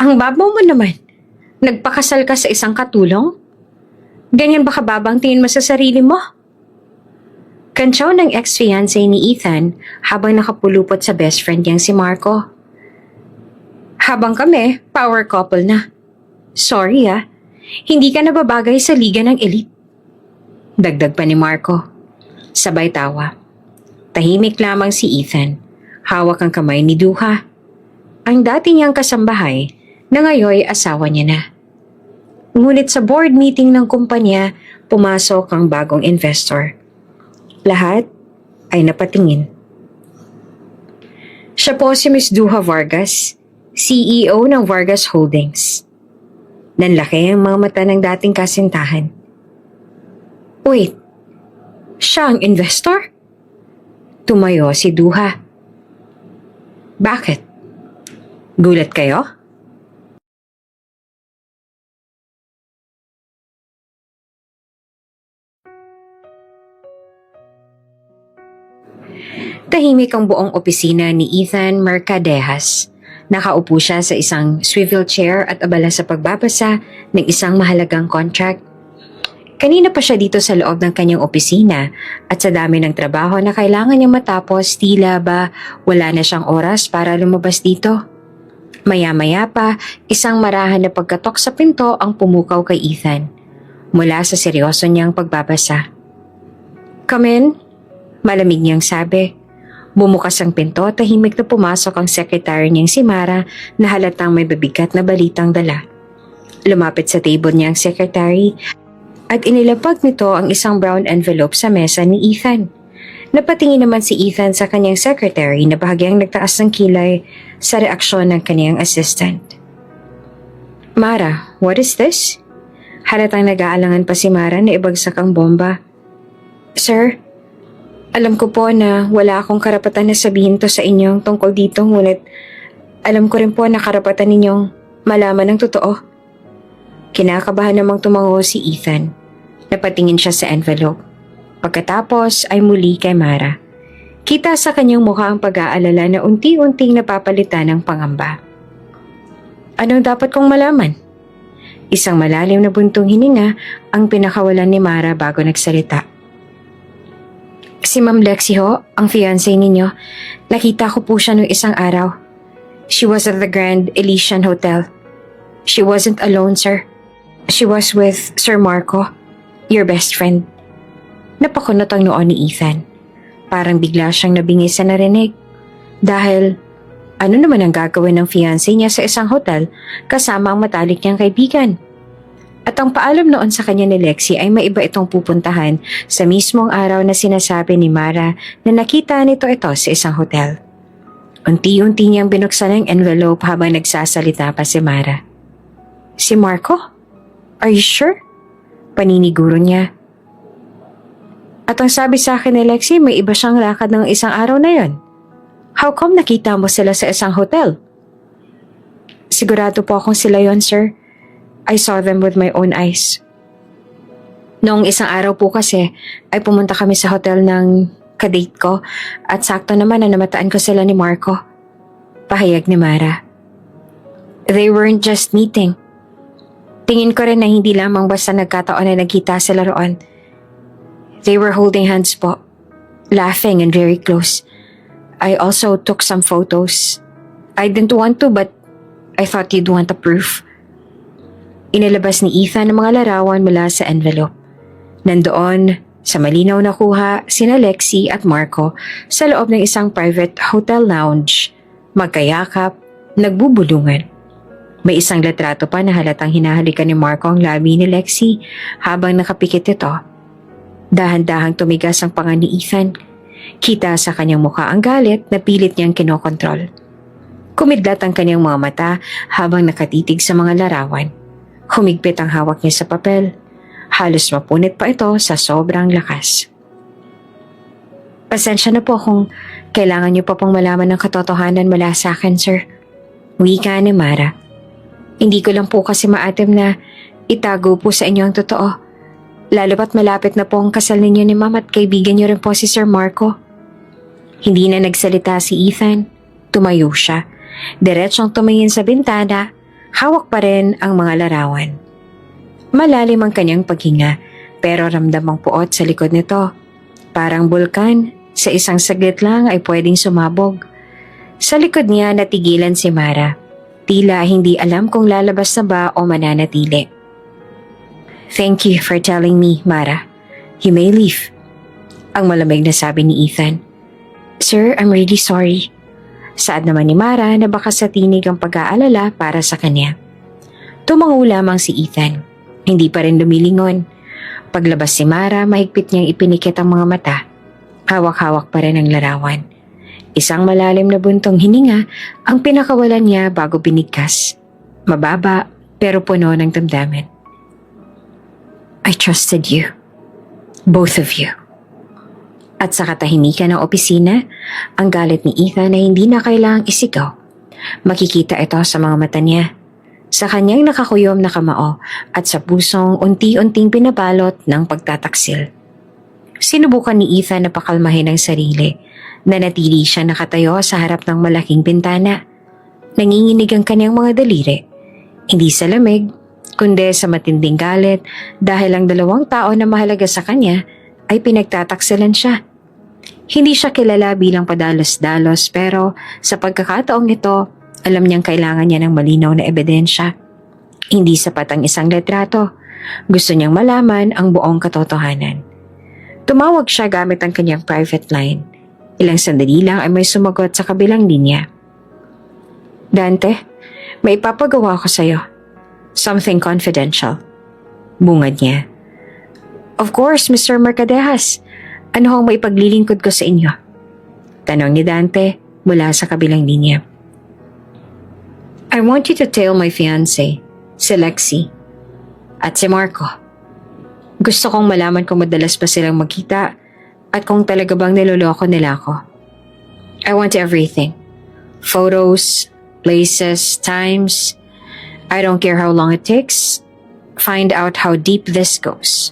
Ang babaw mo naman. Nagpakasal ka sa isang katulong? Ganyan ba kababang tingin mo sa sarili mo? Kantsaw ng ex-fiancé ni Ethan habang nakapulupot sa best friend niyang si Marco. Habang kami, power couple na. Sorry hindi ka nababagay sa liga ng elite. Dagdag pa ni Marco. Sabay tawa. Tahimik lamang si Ethan. Hawak ang kamay ni Duha. Ang dati niyang kasambahay na ngayoy asawa niya na. Ngunit sa board meeting ng kumpanya, pumasok ang bagong investor. Lahat ay napatingin. Siya po si Ms. Duha Vargas, CEO ng Vargas Holdings. Nanlaki ang mga mata ng dating kasintahan. Wait, siya ang investor? Tumayo si Duha. Bakit? Gulat kayo? Tahimik ang buong opisina ni Ethan Mercadejas. Nakaupo siya sa isang swivel chair at abala sa pagbabasa ng isang mahalagang contract. Kanina pa siya dito sa loob ng kanyang opisina at sa dami ng trabaho na kailangan niyang matapos, tila ba wala na siyang oras para lumabas dito. Maya-maya pa, isang marahan na pagkatok sa pinto ang pumukaw kay Ethan mula sa seryoso niyang pagbabasa. Come in, malamig niyang sabi. Bumukas ang pinto at tahimik na pumasok ang sekretary niyang si Mara na halatang may babigat na balitang dala. Lumapit sa table niya ang secretary at inilapag nito ang isang brown envelope sa mesa ni Ethan. Napatingin naman si Ethan sa kanyang secretary na bahagyang nagtaas ng kilay sa reaksyon ng kanyang assistant. Mara, what is this? Halatang nag-aalangan pa si Mara na ibagsak ang bomba. Sir, alam ko po na wala akong karapatan na sabihin to sa inyo tungkol dito, ngunit alam ko rin po na karapatan ninyong malaman ng totoo. Kinakabahan namang tumango si Ethan. Napatingin siya sa envelope. Pagkatapos ay muli kay Mara. Kita sa kanyang mukha ang pag-aalala na unti-unting napapalitan ng pangamba. Anong dapat kong malaman? Isang malalim na buntong hininga ang pinakawalan ni Mara bago nagsalita. Si Ma'am Lexie ho, ang fiancé ninyo. Nakita ko po siya nung isang araw. She was at the Grand Elysian Hotel. She wasn't alone, sir. She was with Sir Marco, your best friend. Napakunot ang noon ni Ethan. Parang bigla siyang nabingi sa narinig. Dahil, ano naman ang gagawin ng fiancé niya sa isang hotel kasama ang matalik niyang kaibigan? At ang paalam noon sa kanya ni Lexie ay maiba itong pupuntahan sa mismong araw na sinasabi ni Mara na nakita nito ito sa isang hotel. Unti-unti niyang binuksan ang envelope habang nagsasalita pa si Mara. Si Marco? Are you sure? Paniniguro niya. At ang sabi sa akin ni Lexie, may iba siyang lakad ng isang araw na yon. How come nakita mo sila sa isang hotel? Sigurado po akong sila yon, sir. I saw them with my own eyes. Noong isang araw po kasi ay pumunta kami sa hotel ng kadate ko at sakto naman na namataan ko sila ni Marco. Pahayag ni Mara. They weren't just meeting. Tingin ko rin na hindi lamang basta nagkataon na nagkita sila roon. They were holding hands po, laughing and very close. I also took some photos. I didn't want to but I thought you'd want a proof. Inilabas ni Ethan ang mga larawan mula sa envelope. Nandoon, sa malinaw na kuha, sina Lexie at Marco sa loob ng isang private hotel lounge. Magkayakap, nagbubulungan. May isang litrato pa na halatang hinahalikan ni Marco ang labi ni Lexie habang nakapikit ito. Dahan-dahang tumigas ang panga ni Ethan. Kita sa kanyang mukha ang galit na pilit niyang kinokontrol. Kumidlat ang kanyang mga mata habang nakatitig sa mga larawan. Humigpit ang hawak niya sa papel. Halos mapunit pa ito sa sobrang lakas. Pasensya na po kung kailangan niyo pa pong malaman ng katotohanan mula sa akin, sir. Wika ni Mara. Hindi ko lang po kasi maatim na itago po sa inyo ang totoo. Lalo pat malapit na po ang kasal ninyo ni Ma'am at kaibigan niyo rin po si Sir Marco. Hindi na nagsalita si Ethan. Tumayo siya. Diretsong tumingin sa bintana, hawak pa rin ang mga larawan. Malalim ang kanyang paghinga pero ramdam ang puot sa likod nito. Parang bulkan, sa isang saglit lang ay pwedeng sumabog. Sa likod niya natigilan si Mara. Tila hindi alam kung lalabas na ba o mananatili. "Thank you for telling me, Mara. You may leave." Ang malamig na sabi ni Ethan. "Sir, I'm really sorry." Saad naman ni Mara na baka sa tinig ang pag-aalala para sa kanya. Tumango lamang si Ethan. Hindi pa rin lumilingon. Paglabas si Mara, mahigpit niyang ipinikit ang mga mata. Hawak-hawak pa rin ang larawan. Isang malalim na buntong hininga ang pinakawalan niya bago binigkas. Mababa pero puno ng damdamin. "I trusted you. Both of you." At sa katahimikan ng opisina, ang galit ni Ethan na hindi na kailangang isigaw. Makikita ito sa mga mata niya, sa kanyang nakakuyom na kamao at sa pusong unti-unting pinabalot ng pagtataksil. Sinubukan ni Ethan na pakalmahin ang sarili. Nanatili siya nakatayo sa harap ng malaking bintana. Nanginginig ang kanyang mga daliri. Hindi sa lamig, kundi sa matinding galit dahil ang dalawang tao na mahalaga sa kanya ay pinagtataksilan siya. Hindi siya kilala bilang padalos-dalos pero sa pagkakataong ito, alam niyang kailangan niya ng malinaw na ebidensya. Hindi sapat ang isang litrato. Gusto niyang malaman ang buong katotohanan. Tumawag siya gamit ang kanyang private line. Ilang sandali lang ay may sumagot sa kabilang linya. "Dante, may ipapagawa ko sa'yo. Something confidential." Bungad niya. "Of course, Mr. Mercadejas. Ano ang maipaglilingkod ko sa inyo?" Tanong ni Dante mula sa kabilang linya. "I want you to tell my fiancé, si Lexi, at si Marco. Gusto kong malaman kung madalas pa silang magkita at kung talaga bang niloloko nila ako. I want everything. Photos, places, times. I don't care how long it takes. Find out how deep this goes."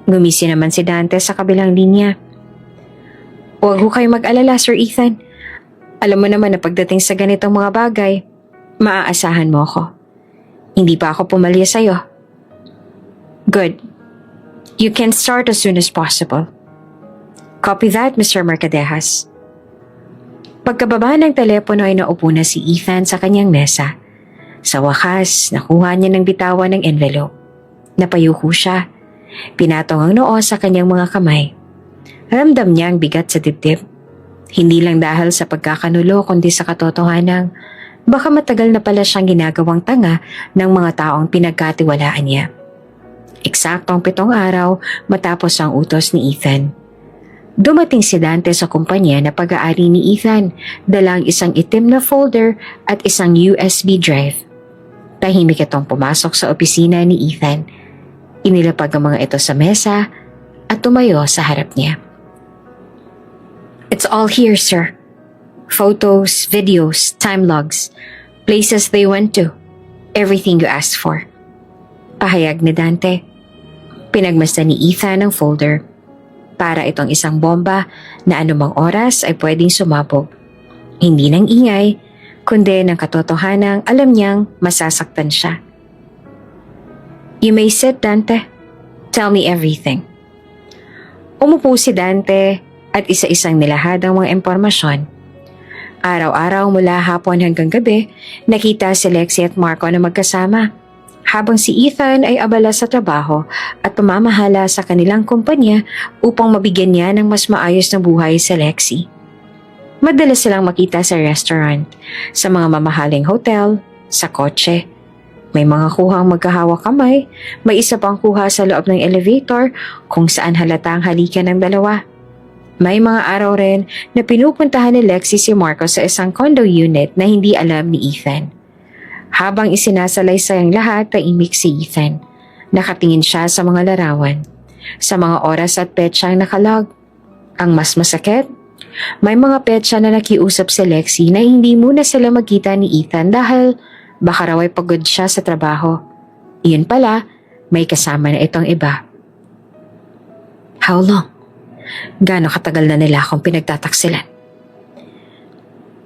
Ngumisi naman si Dante sa kabilang linya. "Huwag ho kayo mag-alala, Sir Ethan. Alam mo naman na pagdating sa ganitong mga bagay, maaasahan mo ako. Hindi pa ako pumalya sa'yo." "Good. You can start as soon as possible." "Copy that, Mr. Mercadejas." Pagkababa ng telepono ay naupo na si Ethan sa kanyang mesa. Sa wakas, nakuha niya ng bitawan ng envelope. Napayuko siya. Pinatong ang noo sa kanyang mga kamay. Ramdam niya ang bigat sa dibdib. Hindi lang dahil sa pagkakanulo kundi sa katotohanan, baka matagal na pala siyang ginagawang tanga ng mga taong pinagkatiwalaan niya. Eksaktong 7 araw matapos ang utos ni Ethan. Dumating si Dante sa kumpanya na pag-aari ni Ethan, dalang isang itim na folder at isang USB drive. Tahimik itong pumasok sa opisina ni Ethan. Inilapag ang mga ito sa mesa at tumayo sa harap niya. "It's all here, sir. Photos, videos, time logs, places they went to. Everything you asked for." Pahayag ni Dante. Pinagmasdan ni Ethan ang folder. Para itong isang bomba na anumang oras ay pwedeng sumabog. Hindi ng ingay, kundi ng katotohanang alam niyang masasaktan siya. "You may sit, Dante. Tell me everything." Umupo si Dante at isa-isang nilahad ang mga impormasyon. Araw-araw mula hapon hanggang gabi, nakita si Lexi at Marco na magkasama. Habang si Ethan ay abala sa trabaho at pamamahala sa kanilang kumpanya upang mabigyan niya ng mas maayos na buhay sa Lexi. Madalas silang makita sa restaurant, sa mga mamahaling hotel, sa kotse. May mga kuhang magkahawak kamay, may isa pang kuha sa loob ng elevator kung saan halatang halikan ng dalawa. May mga araw rin na pinupuntahan ni Lexi si Marco sa isang condo unit na hindi alam ni Ethan. Habang isinasalaysay ang lahat, tahimik si Ethan. Nakatingin siya sa mga larawan, sa mga oras at petsang nakalog. Ang mas masakit, may mga petsa na nakiusap si Lexi na hindi muna sila magkita ni Ethan dahil baka raw ay pagod siya sa trabaho. Iyon pala, may kasama na itong iba. "How long? Gaano katagal na nila akong pinagtataksilan?"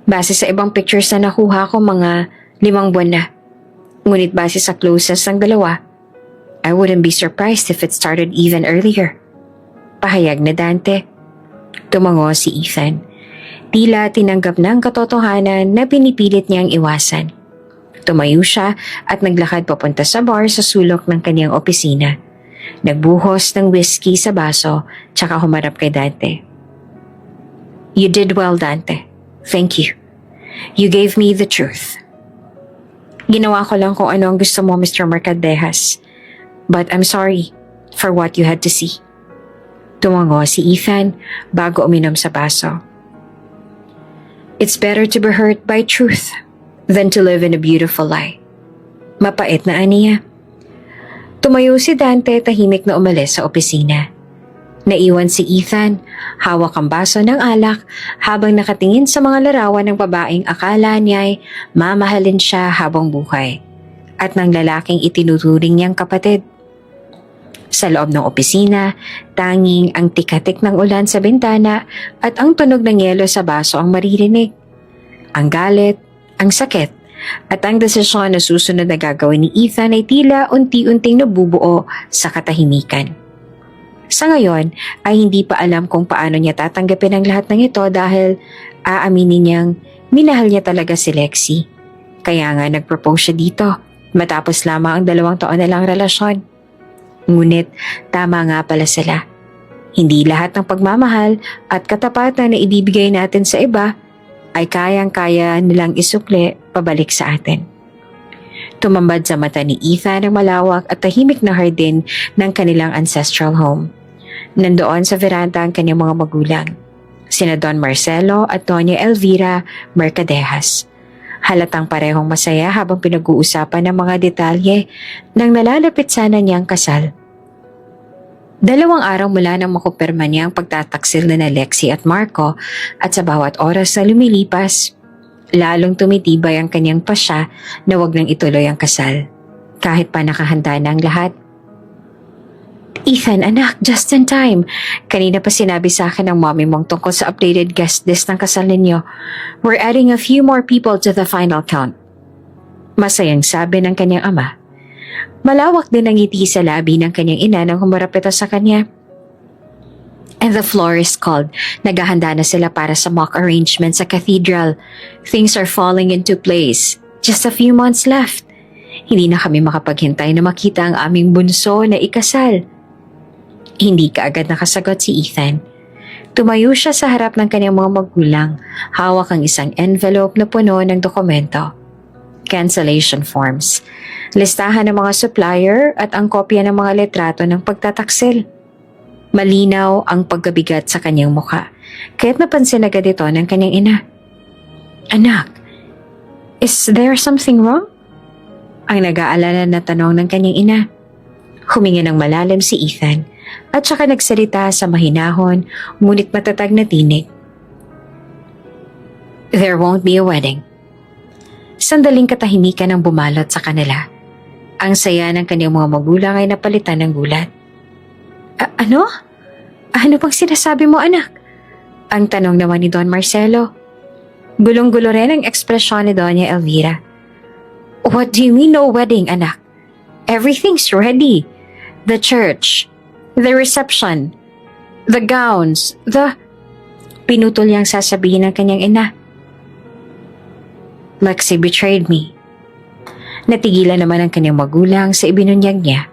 Base sa ibang pictures na nakuha ko, mga 5 buwan na. Ngunit base sa closest ng dalawa, I wouldn't be surprised if it started even earlier. Pahayag na Dante. Tumango si Ethan. Tila tinanggap ng katotohanan na pinipilit niyang iwasan. Tumayo siya at naglakad papunta sa bar sa sulok ng kanyang opisina. Nagbuhos ng whiskey sa baso tsaka humarap kay Dante. You did well, Dante. Thank you. You gave me the truth. Ginawa ko lang kung ano ang gusto mo, Mr. Mercadejas. But I'm sorry for what you had to see. Tumango si Ethan bago uminom sa baso. It's better to be hurt by truth than to live in a beautiful lie. Mapait na aniya. Tumayo si Dante tahimik na umalis sa opisina. Naiwan si Ethan, hawak ang baso ng alak habang nakatingin sa mga larawan ng babaeng akala niya'y mamahalin siya habang buhay at ng lalaking itinuturing niyang kapatid. Sa loob ng opisina, tanging ang tikatik ng ulan sa bintana at ang tunog ng yelo sa baso ang maririnig. Ang galit, ang sakit, at ang desisyon na susunod na gagawin ni Ethan ay tila unti-unting nabubuo sa katahimikan. Sa ngayon ay hindi pa alam kung paano niya tatanggapin ang lahat ng ito dahil aaminin niyang minahal niya talaga si Lexie. Kaya nga nag-propose siya dito matapos lamang ang 2 taon na lang relasyon. Ngunit tama nga pala sila. Hindi lahat ng pagmamahal at katapatan na ibibigay natin sa iba ay kayang-kaya nilang isukli pabalik sa atin. Tumambad sa mata ni Ethan ang malawak at tahimik na hardin ng kanilang ancestral home. Nandoon sa veranda ang kanyang mga magulang, sina Don Marcelo at Doña Elvira Mercadejas. Halatang parehong masaya habang pinag-uusapan ng mga detalye ng nalalapit sana niyang kasal. 2 araw mula nang makumpirma niya ang pagtataksil na Lexie at Marco at sa bawat oras na lumilipas, lalong tumitibay ang kanyang pasya na wag nang ituloy ang kasal, kahit pa nakahanda na ang lahat. Ethan, anak, just in time. Kanina pa sinabi sa akin ng mommy mong tungkol sa updated guest list ng kasal ninyo. We're adding a few more people to the final count. Masayang sabi ng kanyang ama. Malawak din ang ngiti sa labi ng kanyang ina nang humarap ito sa kanya. And the florist called. Naghahanda na sila para sa mock arrangement sa cathedral. Things are falling into place. Just a few months left. Hindi na kami makapaghintay na makita ang aming bunso na ikasal. Hindi kaagad nakasagot si Ethan. Tumayo siya sa harap ng kanyang mga magulang, hawak ang isang envelope na puno ng dokumento. Cancellation forms, listahan ng mga supplier at ang kopya ng mga litrato ng pagtataksil. Malinaw ang pagkabigat sa kanyang mukha, kaya't napansin agad ito ng kanyang ina. Anak, is there something wrong? Ang nag-aalala na tanong ng kanyang ina. Huminga ng malalim si Ethan at saka nagsalita sa mahinahon ngunit matatag na tinig. There won't be a wedding. Sandaling katahimikan ang bumalot sa kanila. Ang saya ng kanyang mga magulang ay napalitan ng gulat. Ano? Ano bang sinasabi mo, anak? Ang tanong naman ni Don Marcelo. Gulong-gulo rin ang ekspresyon ni Doña Elvira. What do you mean no wedding, anak? Everything's ready. The church, the reception, the gowns, Pinutol niyang sasabihin ng kanyang ina. Lexie betrayed me. Natigilan naman ang kanyang magulang sa ibinunyag niya.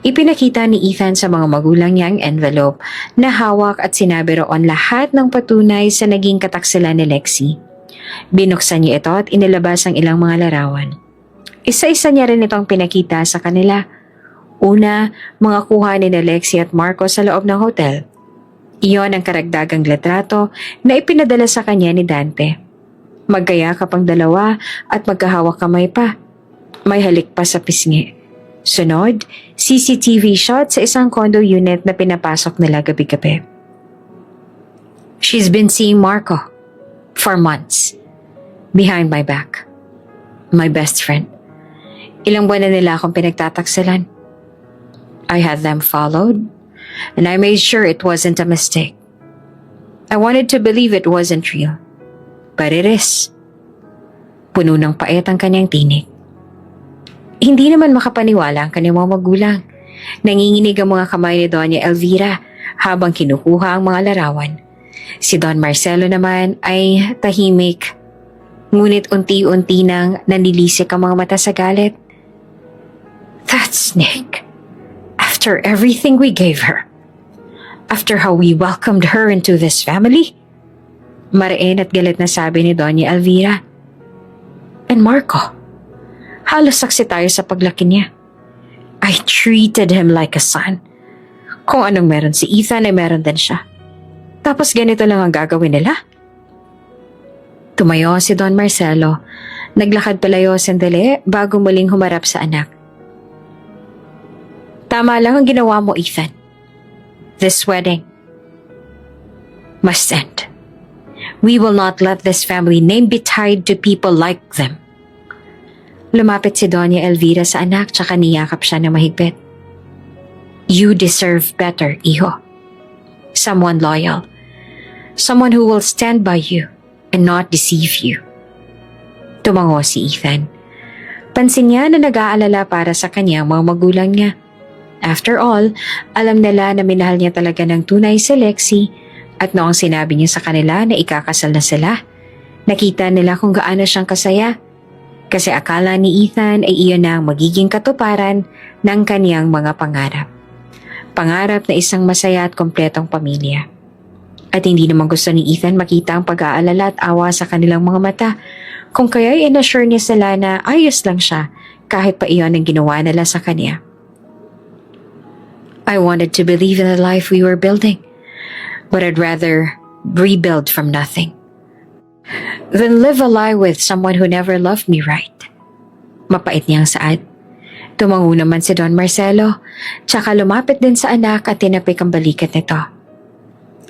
Ipinakita ni Ethan sa mga magulang niya ang envelope na hawak at sinabi roon lahat ng patunay sa naging kataksilan ni Lexie. Binuksan niya ito at inilabas ang ilang mga larawan. Isa-isa niya rin itong pinakita sa kanila. Una, mga kuha ni Lexie at Marco sa loob ng hotel. Iyon ang karagdagang litrato na ipinadala sa kanya ni Dante. Magkayakap ang dalawa at magkahawak kamay pa. May halik pa sa pisngi. Sunod, CCTV shot sa isang condo unit na pinapasok nila gabi-gabi. She's been seeing Marco for months. Behind my back. My best friend. Ilang buwan na nila akong pinagtataksalan. I had them followed, and I made sure it wasn't a mistake. I wanted to believe it wasn't real. But it is. Puno ng pait ang kanyang tinig. Hindi naman makapaniwala ang kanyang mga magulang. Nanginginig ang mga kamay ni Doña Elvira habang kinukuha ang mga larawan. Si Don Marcelo naman ay tahimik, ngunit unti-unti nang nanilisik ang mga mata sa galit. That's Nick. After everything we gave her. After how we welcomed her into this family. Marain at galit na sabi ni Doña Elvira. And Marco, halos saksi tayo sa paglaki niya. I treated him like a son. Kung anong meron si Ethan ay meron din siya. Tapos ganito lang ang gagawin nila. Tumayo si Don Marcelo. Naglakad palayo sandali bago muling humarap sa anak. Tama lang ang ginawa mo, Ethan. This wedding must end. We will not let this family name be tied to people like them. Lumapit si Doña Elvira sa anak tsaka niyakap siya na mahigpit. You deserve better, iho. Someone loyal. Someone who will stand by you and not deceive you. Tumango si Ethan. Pansin niya na nag-aalala para sa kanyang mga magulang niya. After all, alam nila na minahal niya talaga ng tunay si Lexie at noong sinabi niya sa kanila na ikakasal na sila, nakita nila kung gaano siyang kasaya. Kasi akala ni Ethan ay iyon na ang magiging katuparan ng kaniyang mga pangarap. Pangarap na isang masaya at kompletong pamilya. At hindi naman gusto ni Ethan makita ang pag-aalala at awa sa kanilang mga mata, kung kaya'y inassure niya sila na ayos lang siya kahit pa iyon ang ginawa nila sa kanya. I wanted to believe in the life we were building, but I'd rather rebuild from nothing than live a lie with someone who never loved me right. Mapait niyang saad. Tumango naman si Don Marcelo, tsaka lumapit din sa anak at tinapik ang balikat nito.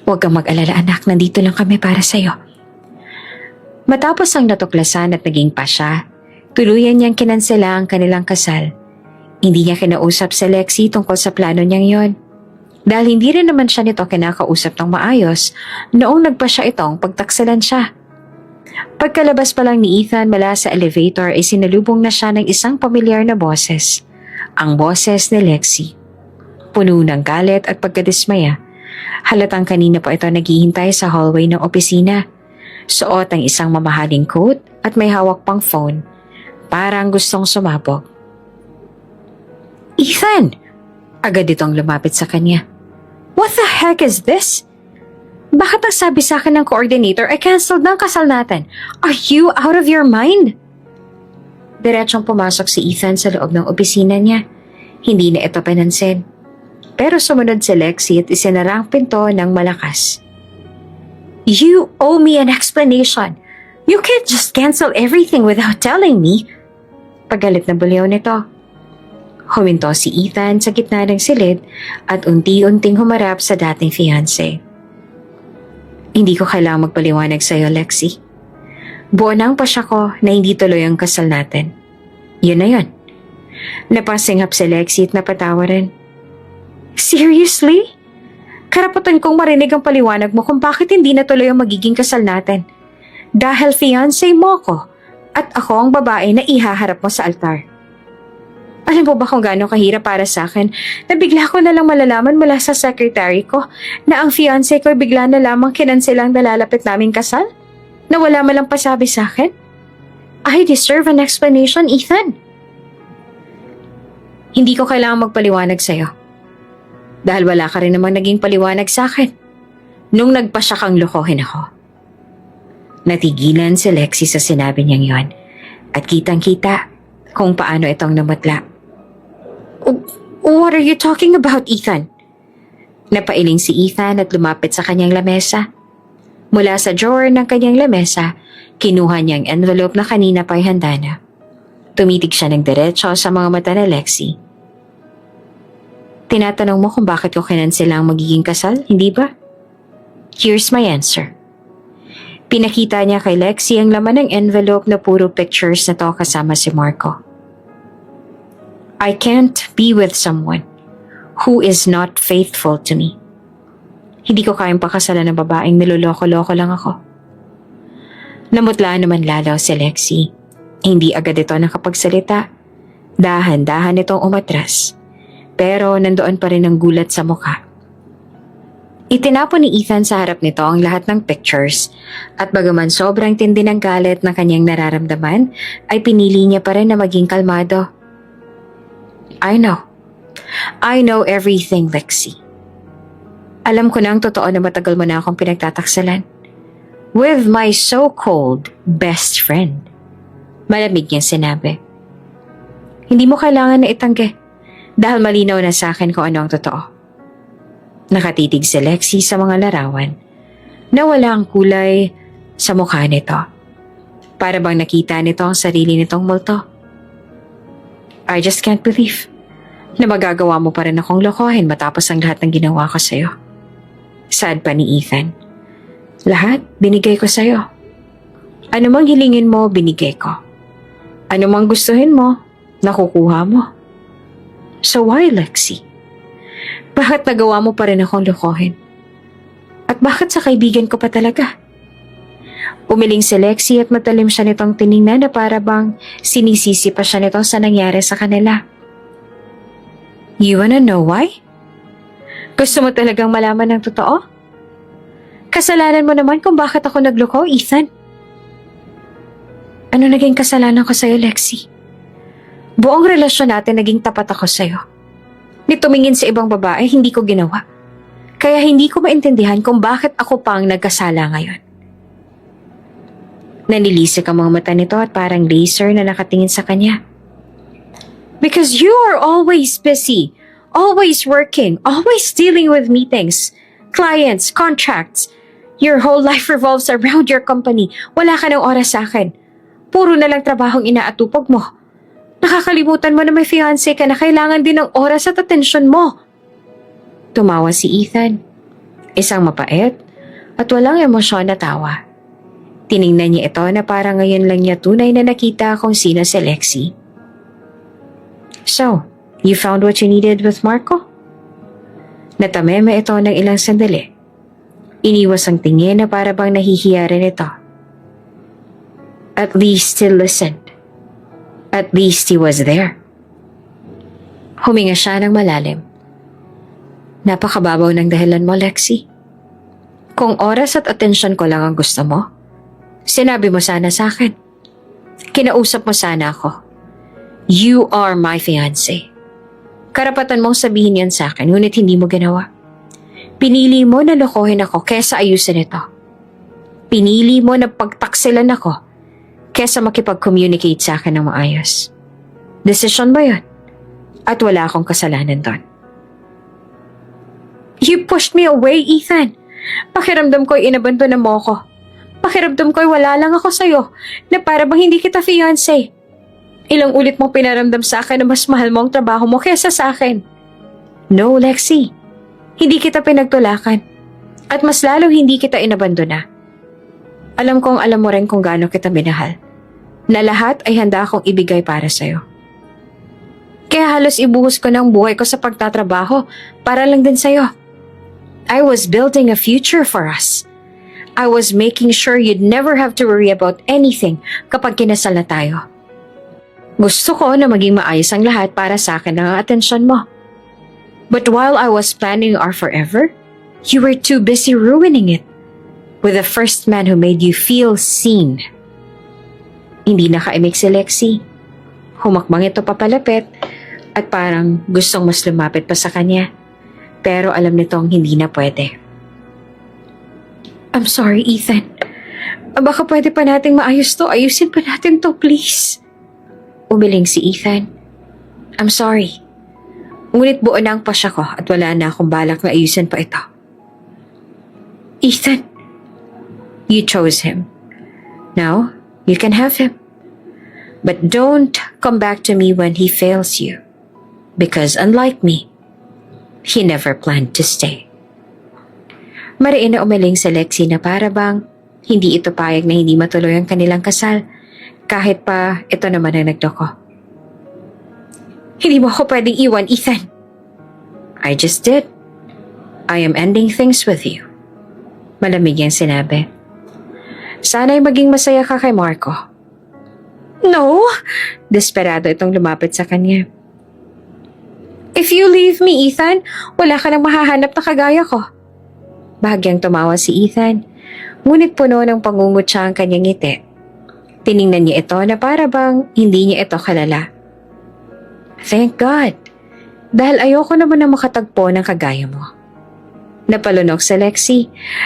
Huwag kang mag-alala anak, nandito lang kami para sa'yo. Matapos ang natuklasan at naging pasya, tuluyan niyang kinansela ang kanilang kasal. Hindi niya kinausap si Lexie tungkol sa plano niyang yon. Dahil hindi rin naman siya nito kinakausap ng maayos noong nagpa siya itong pagtaksalan siya. Pagkalabas pa lang ni Ethan mula sa elevator ay sinalubong na siya ng isang pamilyar na boses. Ang boses ni Lexie. Puno ng galit at pagkadismaya. Halatang kanina pa ito naghihintay sa hallway ng opisina. Suot ang isang mamahaling coat at may hawak pang phone. Parang gustong sumabog. Ethan! Agad itong lumapit sa kanya. What the heck is this? Bakit ang sabi sa akin ng coordinator ay canceled na ang kasal natin? Are you out of your mind? Diretsong pumasok si Ethan sa loob ng opisina niya. Hindi na ito pinansin. Pero sumunod si Lexie at isinara ang pinto ng malakas. You owe me an explanation. You can't just cancel everything without telling me. Pagalit na bulyaw nito. Huminto si Ethan sa gitna ng silid at unti-unting humarap sa dating fiancé. Hindi ko kailangang magpaliwanag sa'yo, Lexie. Buo na ang pasya ko na hindi tuloy ang kasal natin. Yun na yun. Napasinghap si Lexie at napatawa rin. Seriously? Karapatan kong marinig ang paliwanag mo kung bakit hindi na tuloy ang magiging kasal natin. Dahil fiancé mo ko at ako ang babae na ihaharap mo sa altar. Alam mo ba kung gaano kahirap para sa akin na bigla ko na lang malalaman mula sa secretary ko na ang fiancé ko bigla na lamang kinanselang nalalapit naming kasal? Na wala malang pasabi sa akin? I deserve an explanation, Ethan. Hindi ko kailangang magpaliwanag sa'yo. Dahil wala ka rin namang naging paliwanag sa akin nung nagpasya kang lokohin ako. Natigilan si Lexie sa sinabi niyang yon at kitang-kita kung paano itong namutla. What are you talking about, Ethan? Napailing si Ethan at lumapit sa kanyang lamesa. Mula sa drawer ng kanyang lamesa, kinuha niyang envelope na kanina pa'y handa na. Tumitig siya ng diretso sa mga mata ni Lexie. Tinatanong mo kung bakit ko kinansela ang magiging kasal, hindi ba? Here's my answer. Pinakita niya kay Lexie ang laman ng envelope na puro pictures na to kasama si Marco. I can't be with someone who is not faithful to me. Hindi ko kayang pakasalan ng babaeng niloloko-loko lang ako. Namutla naman lalaw si Lexi. Hindi agad ito nakapagsalita. Dahan-dahan itong umatras. Pero nandoon pa rin ang gulat sa mukha. Itinapon ni Ethan sa harap nito ang lahat ng pictures at bagaman sobrang tindi ng galit na kanyang nararamdaman ay pinili niya pa rin na maging kalmado. I know everything, Lexi. Alam ko na ang totoo na matagal mo na akong pinagtataksalan. With my so-called best friend. Malamig niyang sinabi. Hindi mo kailangan na itanggi dahil malinaw na sa akin kung ano ang totoo. Nakatitig si Lexi sa mga larawan na wala ang kulay sa mukha nito. Para bang nakita nito ang sarili nitong multo. I just can't believe na magagawa mo pa rin akong lokohin matapos ang lahat ng ginawa ko sa'yo. Sad pa ni Ethan. Lahat binigay ko sa'yo. Ano mang hilingin mo, binigay ko. Ano mang gustuhin mo, nakukuha mo. So why, Lexi? Bakit nagawa mo pa rin akong lokohin? At bakit sa kaibigan ko pa talaga? Umiling si Lexi at matalim siya nitong tiningnan na para bang sinisisi pa siya nito sa nangyari sa kanila. You wanna know why? Gusto mo talagang malaman ng totoo? Kasalanan mo naman kung bakit ako nagloko, Ethan. Ano naging kasalanan ko sa'yo, Lexi? Buong relasyon natin naging tapat ako sa'yo. Ni tumingin sa ibang babae, hindi ko ginawa. Kaya hindi ko maintindihan kung bakit ako pa ang nagkasala ngayon. Nanilisik ang mga mata nito at parang laser na nakatingin sa kanya. Because you are always busy, always working, always dealing with meetings, clients, contracts. Your whole life revolves around your company. Wala ka ng oras sa akin. Puro na lang trabahong inaatupag mo. Nakakalimutan mo na may fiancé ka na kailangan din ng oras at atensyon mo. Tumawa si Ethan. Isang mapait at walang emosyon na tawa. Tiningnan niya ito na parang ngayon lang niya tunay na nakita kung sino si Lexi. So, you found what you needed with Marco? Natameme ito ng ilang sandali. Iniwas ang tingin na para bang nahihiya rin ito. At least he listened. At least he was there. Huminga siya ng malalim. Napakababaw ng dahilan mo, Lexi. Kung oras at atensyon ko lang ang gusto mo, sinabi mo sana sa akin. Kinausap mo sana ako. You are my fiancé. Karapatan mong sabihin yan sa akin, ngunit hindi mo ginawa. Pinili mo na lokohin ako kesa ayusin ito. Pinili mo na pagtaksilan ako kesa makipag-communicate sa akin ng maayos. Desisyon mo yun. At wala akong kasalanan doon. You pushed me away, Ethan. Pakiramdam ko'y inabandona mo ako. Pakiramdam ko'y wala lang ako sa'yo na para bang hindi kita fiancé. Ilang ulit mong pinaramdam sa akin na mas mahal mo ang trabaho mo kesa sa akin. No, Lexi. Hindi kita pinagtulakan. At mas lalong hindi kita inabandona. Alam kong alam mo rin kung gaano kita minahal. Na lahat ay handa akong ibigay para sa'yo. Kaya halos ibuhos ko ng buhay ko sa pagtatrabaho para lang din sa'yo. I was building a future for us. I was making sure you'd never have to worry about anything kapag kinasal na tayo. Gusto ko na maging maayos ang lahat para sa akin ang atensyon mo. But while I was planning our forever, you were too busy ruining it with the first man who made you feel seen. Hindi nakaimik si Lexi. Humakbang ito papalapit at parang gustong mas lumapit pa sa kanya. Pero alam nitong hindi na pwede. I'm sorry, Ethan. Baka pwede pa nating maayos to. Ayusin pa natin to, please. Umiling si Ethan. I'm sorry. Ngunit buo na ang pasya ko at wala na akong balak na ayusin pa ito. Ethan, you chose him. Now, you can have him. But don't come back to me when he fails you. Because unlike me, he never planned to stay. Mariin na umiling si Lexi na para bang hindi ito payag na hindi matuloy ang kanilang kasal kahit pa ito naman ang nagdoko. Hindi mo ako pwedeng iwan, Ethan. I just did. I am ending things with you. Malamig niyang sinabi. Sana'y maging masaya ka kay Marco. No! Desperado itong lumapit sa kanya. If you leave me, Ethan, wala ka nang mahahanap na kagaya ko. Bahagyang tumawa si Ethan, ngunit puno ng pangungutya ang kanyang ngiti. Tiningnan niya ito na para bang hindi niya ito kalala. Thank God, dahil ayoko naman na makatagpo ng kagaya mo. Napalunok si Lexi,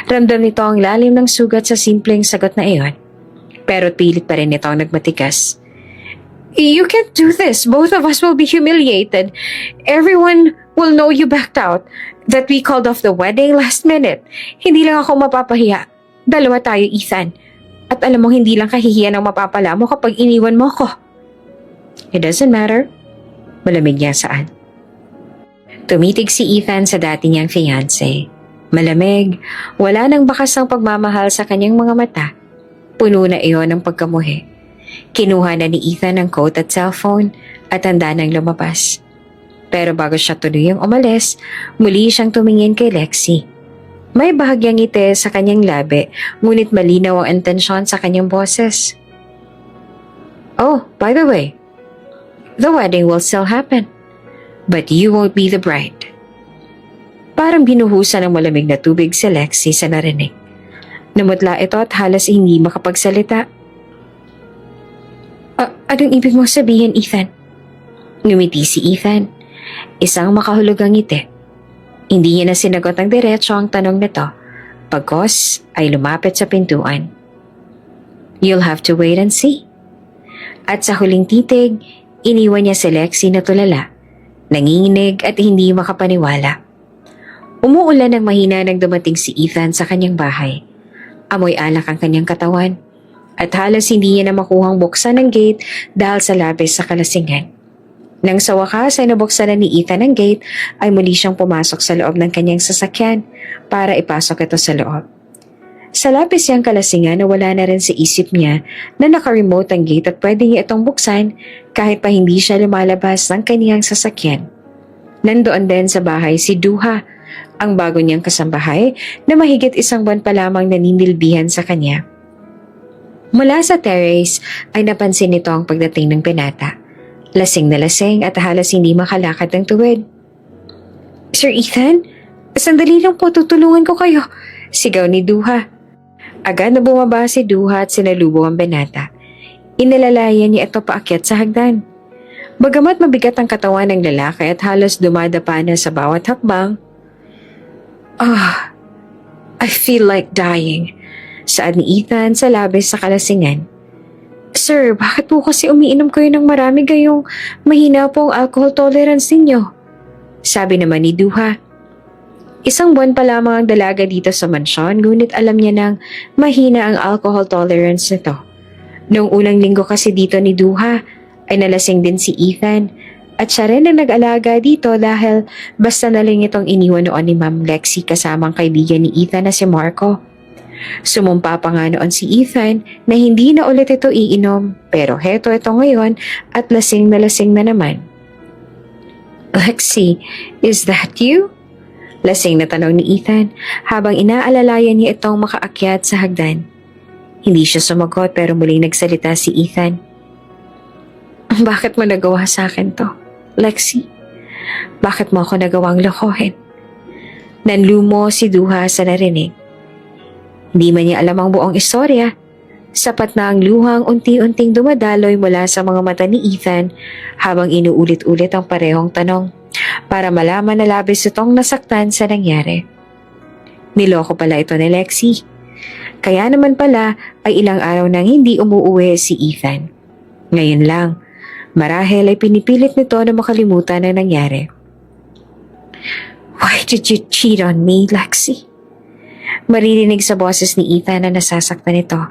ramdam nito ang lalim ng sugat sa simpleng sagot na iyon. Pero pilit pa rin ito ang nagmatigas. You can't do this. Both of us will be humiliated. Everyone will know you backed out. That we called off the wedding last minute. Hindi lang ako mapapahiya. Dalawa tayo, Ethan. At alam mo, hindi lang kahihiyan ang mapapala mo kapag iniwan mo ko. It doesn't matter. Malamig niya saan. Tumitig si Ethan sa dati niyang fiancé. Malamig, wala nang bakas ng pagmamahal sa kanyang mga mata. Puno na iyon ng pagkamuhi. Kinuha na ni Ethan ang coat at cellphone at handa nang lumabas. Pero bago siya tuluyang umalis, muli siyang tumingin kay Lexi. May bahagyang ngiti sa kanyang labi, ngunit malinaw ang intensyon sa kanyang boses. Oh, by the way, the wedding will still happen, but you won't be the bride. Parang binuhusan ng malamig na tubig si Lexi sa narinig. Namutla ito at halos hindi makapagsalita. Anong ibig mong sabihin, Ethan? Ngumiti si Ethan. Isang makahulugang ngiti. Hindi niya na sinagot ng diretso ang tanong nito. Pagkos ay lumapit sa pintuan. You'll have to wait and see. At sa huling titig, iniwan niya si Lexi na tulala. Nanginginig at hindi makapaniwala. Umuulan ng mahina nang dumating si Ethan sa kanyang bahay. Amoy alak ang kanyang katawan. At halos hindi niya na makuhang buksan ang gate dahil sa labis sa kalasingan. Nang sa wakas ay nabuksan na ni Ethan ang gate, ay muli siyang pumasok sa loob ng kanyang sasakyan para ipasok ito sa loob. Sa labis niyang kalasingan, nawala na rin sa isip niya na naka-remote ang gate at pwede niya itong buksan kahit pa hindi siya lumalabas ng kanyang sasakyan. Nandoon din sa bahay si Duha, ang bago niyang kasambahay na mahigit 1 buwan pa lamang naninilbihan sa kanya. Mula sa terrace ay napansin nito ang pagdating ng binata. Lasing na lasing at halos hindi makalakad ng tuwid. Sir Ethan, sandali lang po, tutulungan ko kayo, sigaw ni Duha. Agad na bumaba si Duha at sinalubong ang binata. Inalalayan niya ito paakyat sa hagdan. Bagamat mabigat ang katawan ng lalaki at halos dumadapa na sa bawat hakbang, I feel like dying, saad ni Ethan sa labis sa kalasingan. Sir, bakit po kasi umiinom kayo ng marami gayong mahina po ang alcohol tolerance ninyo? Sabi naman ni Duha. 1 buwan pa lamang ang dalaga dito sa mansyon, ngunit alam niya nang mahina ang alcohol tolerance nito. Noong unang linggo kasi dito ni Duha, ay nalasing din si Ethan at siya rin ang nag-alaga dito dahil basta na lang itong iniwan noon ni Ma'am Lexi kasamang kaibigan ni Ethan na si Marco. Sumumpa pa nga noon si Ethan na hindi na ulit ito iinom, pero heto ito ngayon at lasing na naman. Lexi, is that you? Lasing na tanong ni Ethan habang inaalalayan niya itong makaakyat sa hagdan. Hindi siya sumagot pero muling nagsalita si Ethan. Bakit mo nagawa sa akin to, Lexi? Bakit mo ako nagawang lokohin? Nanlumo si Duha sa narinig. Hindi man niya alam ang buong istorya. Sapat na ang luhang unti-unting dumadaloy mula sa mga mata ni Ethan habang inuulit-ulit ang parehong tanong para malaman na labis itong nasaktan sa nangyari. Niloko pala ito ni Lexi. Kaya naman pala ay ilang araw nang hindi umuuwi si Ethan. Ngayon lang, marahil ay pinipilit nito na makalimutan ang nangyari. Why did you cheat on me, Lexi? Maririnig sa boses ni Ethan na nasasaktan ito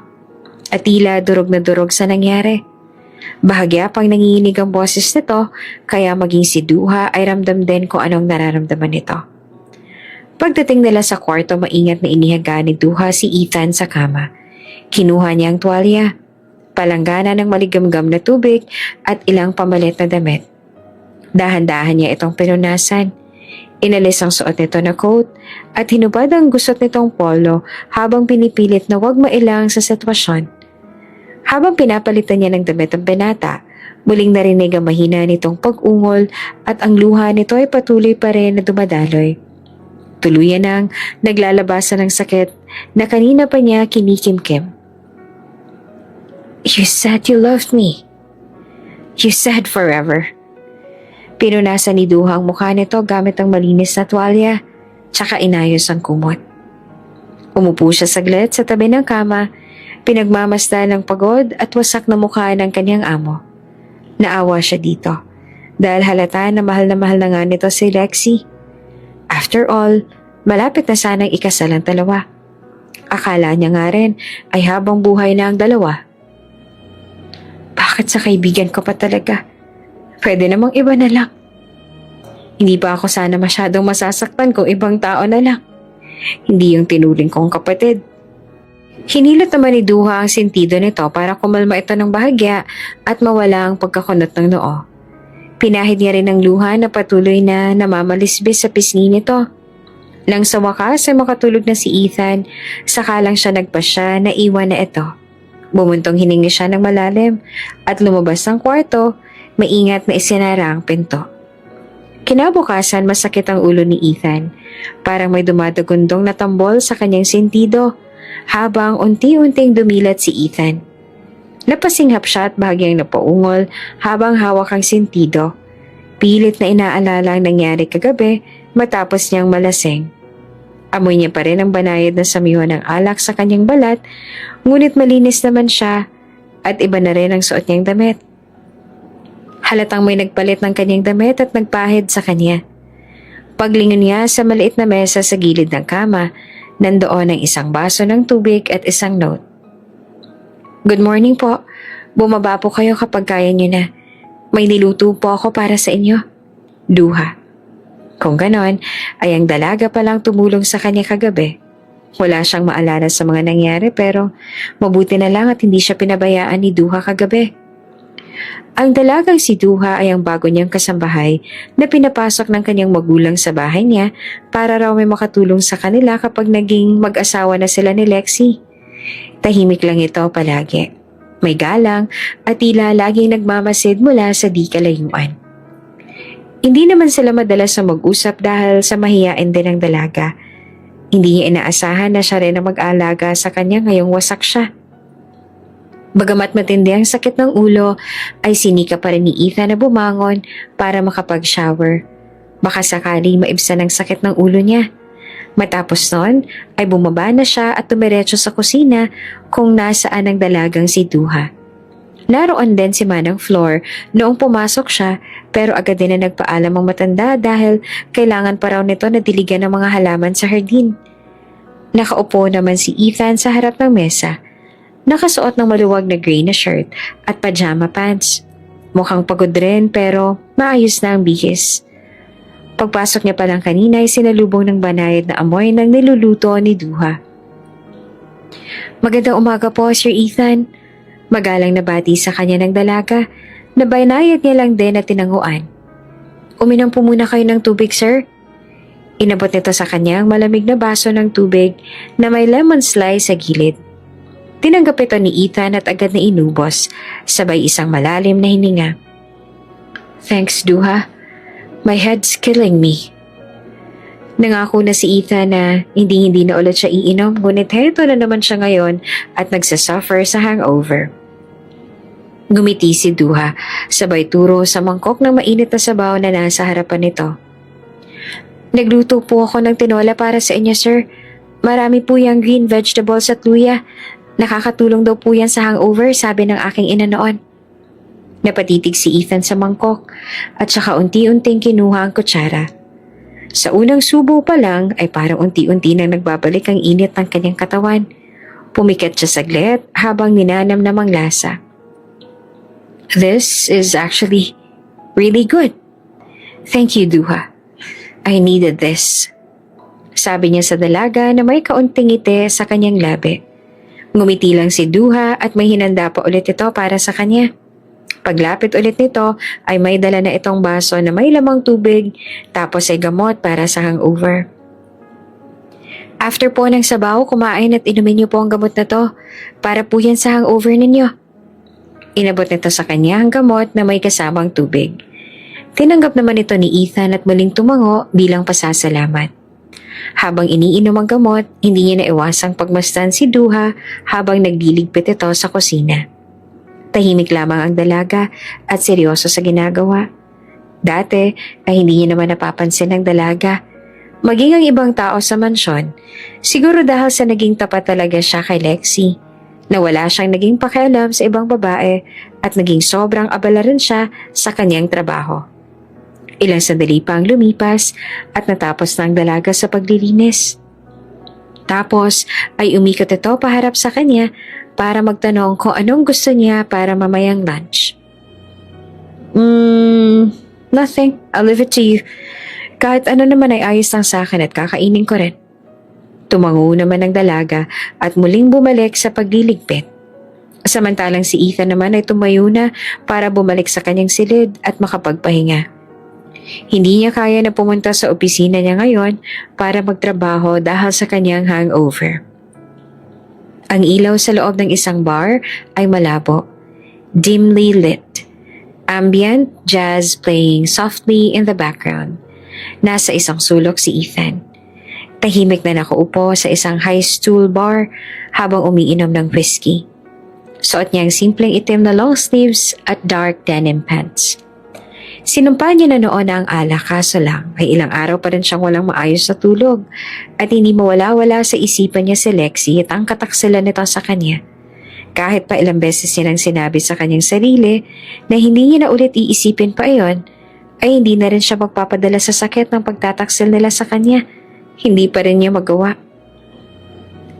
at tila durog na durog sa nangyari. Bahagya pang nanginginig ang boses nito kaya maging si Duha ay ramdam din kung anong nararamdaman nito. Pagdating nila sa kwarto, maingat na inihaga ni Duha si Ethan sa kama. Kinuha niya ang tuwalya, palanggana ng maligamgam na tubig at ilang pamalit na damit. Dahan-dahan niya itong pinunasan. Inalis ang suot nito na coat at hinubad ang gusot nitong polo habang pinipilit na wag mailang sa sitwasyon. Habang pinapalitan niya ng damit ang binata, muling narinig ang mahina nitong pag-ungol at ang luha nito ay patuloy pa rin na dumadaloy. Tuluyan nang naglalabasan ng sakit na kanina pa niya kinikimkim. "You said you loved me. You said forever." Pinunasan ni Duha ang mukha nito gamit ang malinis na tuwalya, tsaka inayos ang kumot. Umupo siya saglit sa tabi ng kama, pinagmamasdan ng pagod at wasak na mukha ng kanyang amo. Naawa siya dito, dahil halata na mahal na nga nito si Lexi. After all, malapit na sanang ikasal ang dalawa. Akala niya nga rin ay habang buhay na ang dalawa. Bakit sa kaibigan ko pa talaga? Pwede namang iba na lang. Hindi pa ako sana masyadong masasaktan kung ibang tao na lang. Hindi yung tinuring kong kapatid. Hinilot naman ni Duha ang sentido nito para kumalma ito ng bahagya at mawala ang pagkakunot ng noo. Pinahid niya rin ang luha na patuloy na namamalisbis sa pisngi nito. Nang sa wakas ay makatulog na si Ethan, saka lang siya nagpasya na iwan na ito. Bumuntong hiningi siya ng malalim at lumabas ng kwarto, maingat na isinara ang pinto. Kinabukasan masakit ang ulo ni Ethan. Parang may dumadagundong na tambol sa kanyang sentido habang unti-unting dumilat si Ethan. Napasinghap siya at bahagyang napaungol habang hawak ang sentido. Pilit na inaalala ang nangyari kagabi matapos niyang malasing. Amoy niya pa rin ang banayad na samiwan ng alak sa kanyang balat, ngunit malinis naman siya at iba na rin ang suot niyang damit. Halatang may nagpalit ng kanyang damit at nagpahid sa kanya. Paglingon niya sa maliit na mesa sa gilid ng kama, nandoon ang isang baso ng tubig at isang note. "Good morning po. Bumaba po kayo kapag kaya niyo na. May niluto po ako para sa inyo. Duha." Kung ganon, ay ang dalaga palang tumulong sa kanya kagabi. Wala siyang maalala sa mga nangyari pero mabuti na lang at hindi siya pinabayaan ni Duha kagabi. Ang dalagang si Duha ay ang bago niyang kasambahay na pinapasok ng kanyang magulang sa bahay niya para raw may makatulong sa kanila kapag naging mag-asawa na sila ni Lexi. Tahimik lang ito palagi. May galang at tila laging nagmamasid mula sa di kalayuan. Hindi naman sila madalas na mag-usap dahil sa mahiyain din ng dalaga. Hindi niya inaasahan na siya rin ang mag-aalaga sa kanya ngayong wasak siya. Bagamat matindi ang sakit ng ulo, ay sinika pa rin ni Ethan na bumangon para makapag-shower. Baka sakali maibsan ang sakit ng ulo niya. Matapos nun, ay bumaba na siya at tumiretso sa kusina kung nasaan ang dalagang si Duha. Naroon din si Manang Flor noong pumasok siya pero agad din na nagpaalam ang matanda dahil kailangan pa raw nito na diligan ng mga halaman sa hardin. Nakaupo naman si Ethan sa harap ng mesa. Nakasuot ng maluwag na gray na shirt at pajama pants. Mukhang pagod rin pero maayos na ang bihis. Pagpasok niya pa lang kanina ay sinalubong ng banayad na amoy ng niluluto ni Duha. "Magandang umaga po, Sir Ethan." Magalang na bati sa kanya ng dalaga na banayad niya lang din at tinanguan. "Uminom po muna kayo ng tubig, sir." Inabot nito sa kanya ang malamig na baso ng tubig na may lemon slice sa gilid. Tinanggap ito ni Ethan at agad na inubos, sabay isang malalim na hininga. "Thanks, Duha. My head's killing me." Nangako na si Ethan na hindi na ulit siya iinom, ngunit heto na naman siya ngayon at nagsasuffer sa hangover. Gumiti si Duha, sabay turo sa mangkok ng mainit na sabaw na nasa harapan nito. "Nagluto po ako ng tinola para sa inyo, sir. Marami po yung green vegetables at luya. Nakakatulong daw po yan sa hangover, sabi ng aking ina noon." Napatitig si Ethan sa mangkok at saka unti-unting kinuha ang kutsara. Sa unang subo pa lang ay parang unti-unti nang nagbabalik ang init ng kanyang katawan. Pumikat siya saglit habang ninanam-nam ang lasa. "This is actually really good. Thank you, Duha. I needed this." Sabi niya sa dalaga na may kaunting ngiti sa kanyang labi. Ngumiti lang si Duha at may hinanda pa ulit ito para sa kanya. Paglapit ulit nito ay may dala na itong baso na may lamang tubig tapos ay gamot para sa hangover. After po ng sabaw, kumain at inumin niyo po ang gamot na to para po yan sa hangover ninyo. Inabot nito sa kanya ang gamot na may kasamang tubig. Tinanggap naman ito ni Ethan at muling tumango bilang pasasalamat. Habang iniinom ang gamot, hindi niya naiwasang pagmasdan si Duha habang nagliligpit ito sa kusina. Tahimik lamang ang dalaga at seryoso sa ginagawa. Dati ay hindi niya naman napapansin ang dalaga. Maging ang ibang tao sa mansyon, siguro dahil sa naging tapat talaga siya kay Lexi, na wala siyang naging pakialam sa ibang babae at naging sobrang abala rin siya sa kanyang trabaho. Ilang sandali pa ang lumipas at natapos na ang dalaga sa paglilinis. Tapos ay umikot ito paharap sa kanya para magtanong kung anong gusto niya para mamayang lunch. Nothing. I'll leave it to you. Kahit ano naman ay ayos lang sa akin at kakainin ko rin. Tumango naman ang dalaga at muling bumalik sa pagliligpit. Samantalang si Ethan naman ay tumayo na para bumalik sa kanyang silid at makapagpahinga. Hindi niya kaya na pumunta sa opisina niya ngayon para magtrabaho dahil sa kanyang hangover. Ang ilaw sa loob ng isang bar ay malabo, dimly lit. Ambient jazz playing softly in the background. Nasa isang sulok si Ethan. Tahimik na nakaupo sa isang high stool bar habang umiinom ng whiskey. Suot niya ang simpleng itim na long sleeves at dark denim pants. Sinumpa niya na noon ang alak kaso lang ay ilang araw pa rin siyang walang maayos sa tulog at hindi mawala-wala sa isipan niya si Lexi at ang kataksilan nito sa kanya. Kahit pa ilang beses niya nang sinabi sa kanyang sarili na hindi niya na ulit iisipin pa iyon, ay hindi na rin siya magpapadala sa sakit ng pagtataksil nila sa kanya. Hindi pa rin niya magawa.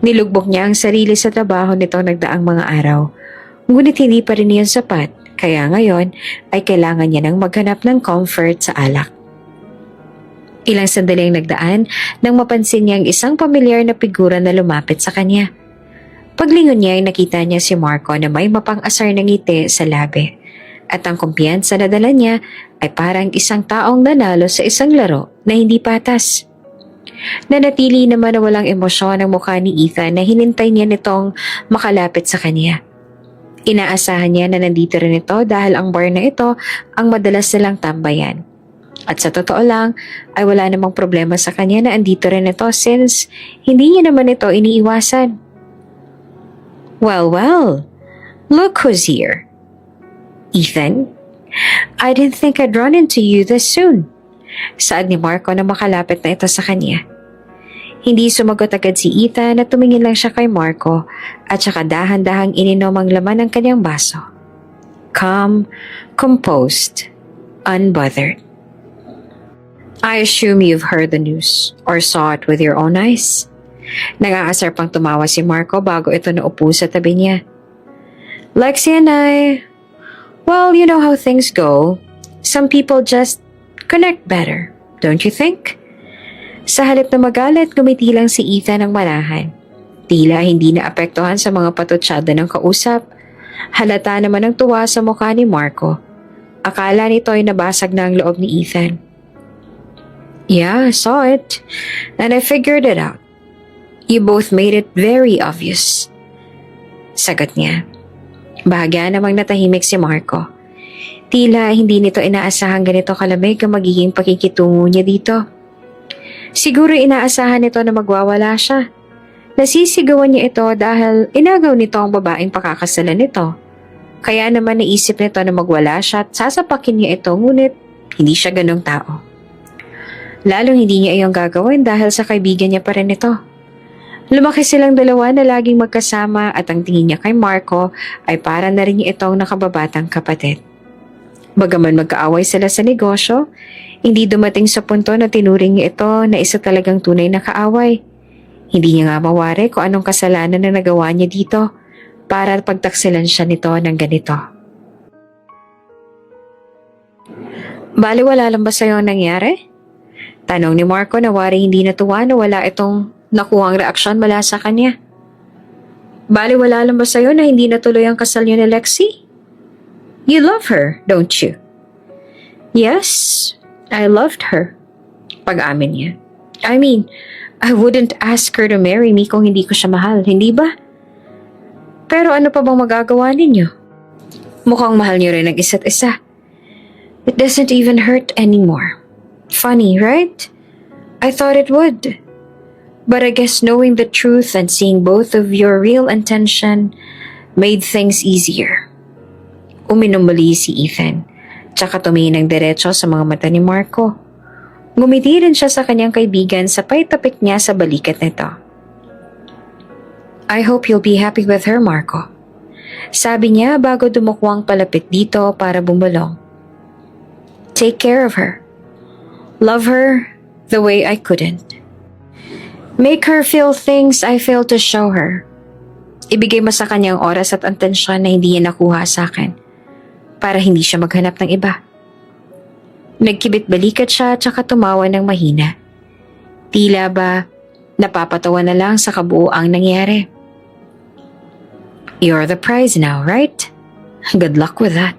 Nilugbok niya ang sarili sa trabaho nito nagdaang mga araw, ngunit hindi pa rin iyon sapat. Kaya ngayon ay kailangan niya nang maghanap ng comfort sa alak. Ilang sandali ang nagdaan nang mapansin niya ang isang pamilyar na figura na lumapit sa kanya. Paglingon niya ay nakita niya si Marco na may mapang-asar na ngiti sa labi. At ang kumpiyansa na dala niya ay parang isang taong nanalo sa isang laro na hindi patas. Nanatili naman na walang emosyon ang mukha ni Ethan na hinintay niya nitong makalapit sa kanya. Inaasahan niya na nandito rin ito dahil ang bar na ito ang madalas nilang tambayan. At sa totoo lang ay wala namang problema sa kanya na andito rin ito since hindi niya naman ito iniiwasan. Well, look who's here. Ethan, I didn't think I'd run into you this soon. Saad ni Marco na makalapit na ito sa kanya. Hindi sumagot agad si Ethan at tumingin lang siya kay Marco at saka dahan-dahang ininom ang laman ng kanyang baso. Calm, composed, unbothered. I assume you've heard the news or saw it with your own eyes. Nag-aasar pang tumawa si Marco bago ito naupo sa tabi niya. Lexi and I, well, you know how things go. Some people just connect better, don't you think? Sa halip na magalit, gumiti lang si Ethan ng marahan. Tila hindi naapektuhan sa mga patutsada ng kausap. Halata naman ang tuwa sa mukha ni Marco. Akala nito ay nabasag na ang loob ni Ethan. Yeah, I saw it. And I figured it out. You both made it very obvious. Sagot niya. Bahagya namang natahimik si Marco. Tila hindi nito inaasahan ganito kalamig ang magiging pakikitungo niya dito. Siguro inaasahan nito na magwawala siya. Nasisigawan niya ito dahil inagaw nito ang babaeng pakakasalan nito. Kaya naman naisip nito na magwala siya at sasapakin niya ito ngunit hindi siya ganong tao. Lalong hindi niya iyong gagawin dahil sa kaibigan niya pa rin ito. Lumaki silang dalawa na laging magkasama at ang tingin niya kay Marco ay para na rin niya itong nakababatang kapatid. Bagaman magkaaway sila sa negosyo, hindi dumating sa punto na tinuring niya ito na isa talagang tunay na kaaway. Hindi niya nga mawari kung anong kasalanan na nagawa niya dito para pagtaksilan siya nito ng ganito. Bali wala lang ba sa'yo ang nangyari? Tanong ni Marco na wari hindi natuwa na wala itong nakuhang reaksyon mula sa kanya. Bali wala lang ba sa'yo na hindi natuloy ang kasal niyo ni Lexi? You love her, don't you? Yes, I loved her. Pag-amin niya. I mean, I wouldn't ask her to marry me kung hindi ko siya mahal, hindi ba? Pero ano pa bang magagawa ninyo? Mukhang mahal niyo rin ang isa't isa. It doesn't even hurt anymore. Funny, right? I thought it would. But I guess knowing the truth and seeing both of your real intention made things easier. Uminom muli si Ethan, tsaka tumingin ng diretso sa mga mata ni Marco. Ngumiti rin siya sa kanyang kaibigan sabay tapik niya sa balikat nito. I hope you'll be happy with her, Marco. Sabi niya bago dumukwang palapit dito para bumulong. Take care of her. Love her the way I couldn't. Make her feel things I failed to show her. Ibigay mo sa kanyang oras at atensyon na hindi niya nakuha sa akin para hindi siya maghanap ng iba. Nagkibit balikat siya at saka tumawa ng mahina. Tila ba napapatawa na lang sa kabuoang nangyari. You're the prize now, right? Good luck with that.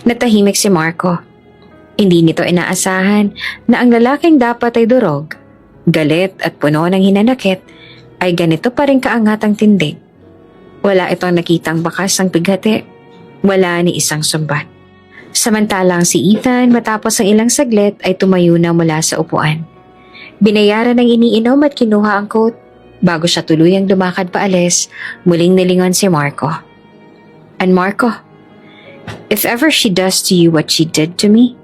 Natahimik si Marco. Hindi nito inaasahan na ang lalaking dapat ay durog, galit at puno ng hinanakit ay ganito pa rin kaangat ang tindig. Wala itong nakitang bakas ng bighati. Wala ni isang sumbat. Samantalang si Ethan matapos ang ilang saglit ay tumayo na mula sa upuan. Binayaran ng iniinom at kinuha ang coat. Bago siya tuluyang lumakad paalis, muling nilingon si Marco. And Marco, if ever she does to you what she did to me,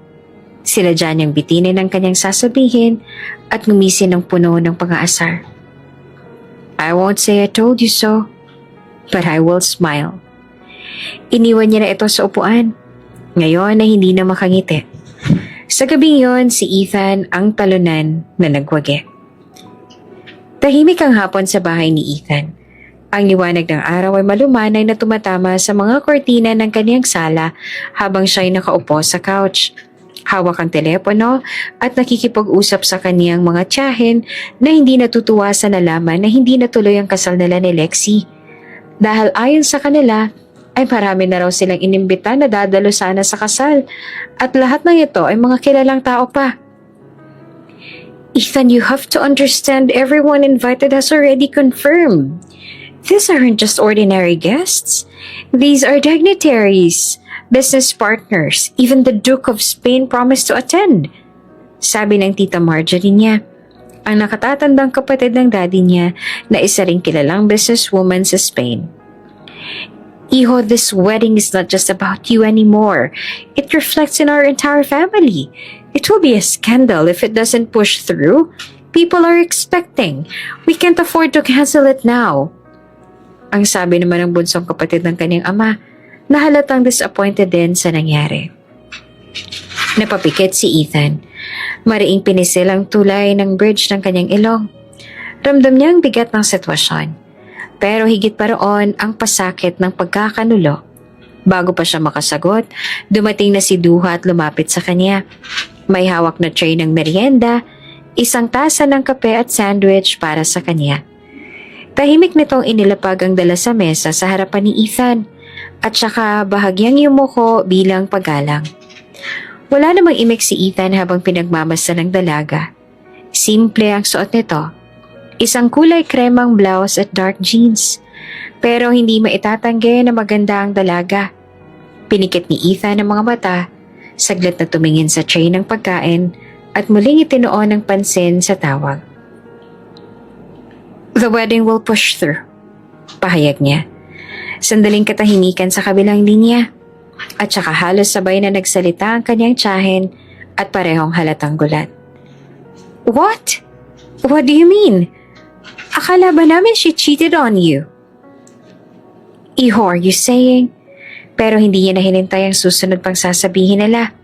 sila dyan niyang bitinin ang kanyang sasabihin at ngumisin ng puno ng pang-aasar. I won't say I told you so, but I will smile. Iniwan niya na ito sa upuan. Ngayon ay hindi na makangiti. Sa gabing yon, si Ethan ang talunan na nagwagi. Tahimik ang hapon sa bahay ni Ethan. Ang liwanag ng araw ay malumanay na tumatama sa mga kortina ng kaniyang sala habang siya'y nakaupo sa couch. Hawak ang telepono at nakikipag-usap sa kaniyang mga tiyahin na hindi natutuwa sa nalaman na hindi natuloy ang kasal nila ni Lexie. Dahil ayon sa kanila, ay marami na raw silang inimbita na dadalo sana sa kasal at lahat ng ito ay mga kilalang tao pa. Ethan, you have to understand everyone invited has already confirmed. These aren't just ordinary guests. These are dignitaries, business partners, even the Duke of Spain promised to attend. Sabi ng tita Marjorie niya, ang nakatatandang kapatid ng daddy niya na isa ring kilalang businesswoman sa Spain. Iho, this wedding is not just about you anymore. It reflects in our entire family. It will be a scandal if it doesn't push through. People are expecting. We can't afford to cancel it now. Ang sabi naman ng bunsong kapatid ng kanyang ama na halatang disappointed din sa nangyari. Napapikit si Ethan. Mariing pinisil ang tulay ng bridge ng kanyang ilong. Ramdam niya ang bigat ng sitwasyon. Pero higit pa roon ang pasakit ng pagkakanulo. Bago pa siya makasagot, dumating na si Duha at lumapit sa kanya. May hawak na tray ng merienda, isang tasa ng kape at sandwich para sa kanya. Tahimik nitong inilapag ang dala sa mesa sa harapan ni Ethan at saka bahagyang yumuko bilang paggalang. Wala namang imik si Ethan habang pinagmamasa ng dalaga. Simple ang suot nito. Isang kulay kremang blouse at dark jeans. Pero hindi maitatanggi na maganda ang dalaga. Pinikit ni Ethan ang mga mata, saglit na tumingin sa tray ng pagkain at muling itinoon ng pansin sa tawag. The wedding will push through, pahayag niya. Sandaling katahimikan sa kabilang linya at saka halos sabay na nagsalita ang kanyang tiyahin at parehong halatang gulat. What? What do you mean? Akala ba namin she cheated on you? Iho, are you saying? Pero hindi niya nahinintay ang susunod pang sasabihin nila.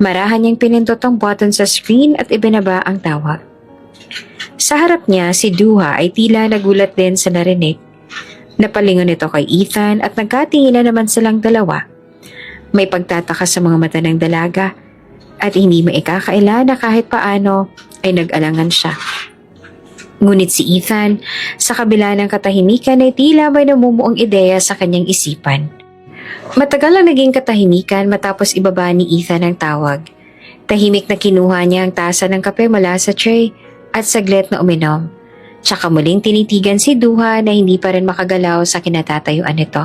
Marahan niyang pinindot ang button sa screen at ibinaba ang tawag. Sa harap niya, si Duha ay tila nagulat din sa narinig. Napalingon ito kay Ethan at nagkatingin na naman silang dalawa. May pagtataka sa mga mata ng dalaga at hindi maikakaila na kahit paano ay nag-alangan siya. Ngunit si Ethan, sa kabila ng katahimikan ay tila may namumuong ideya sa kanyang isipan. Matagal ang naging katahimikan matapos ibaba ni Ethan ang tawag. Tahimik na kinuha niya ang tasa ng kape mula sa tray at saglit na uminom. Tsaka muling tinitigan si Duha na hindi pa rin makagalaw sa kinatatayuan nito.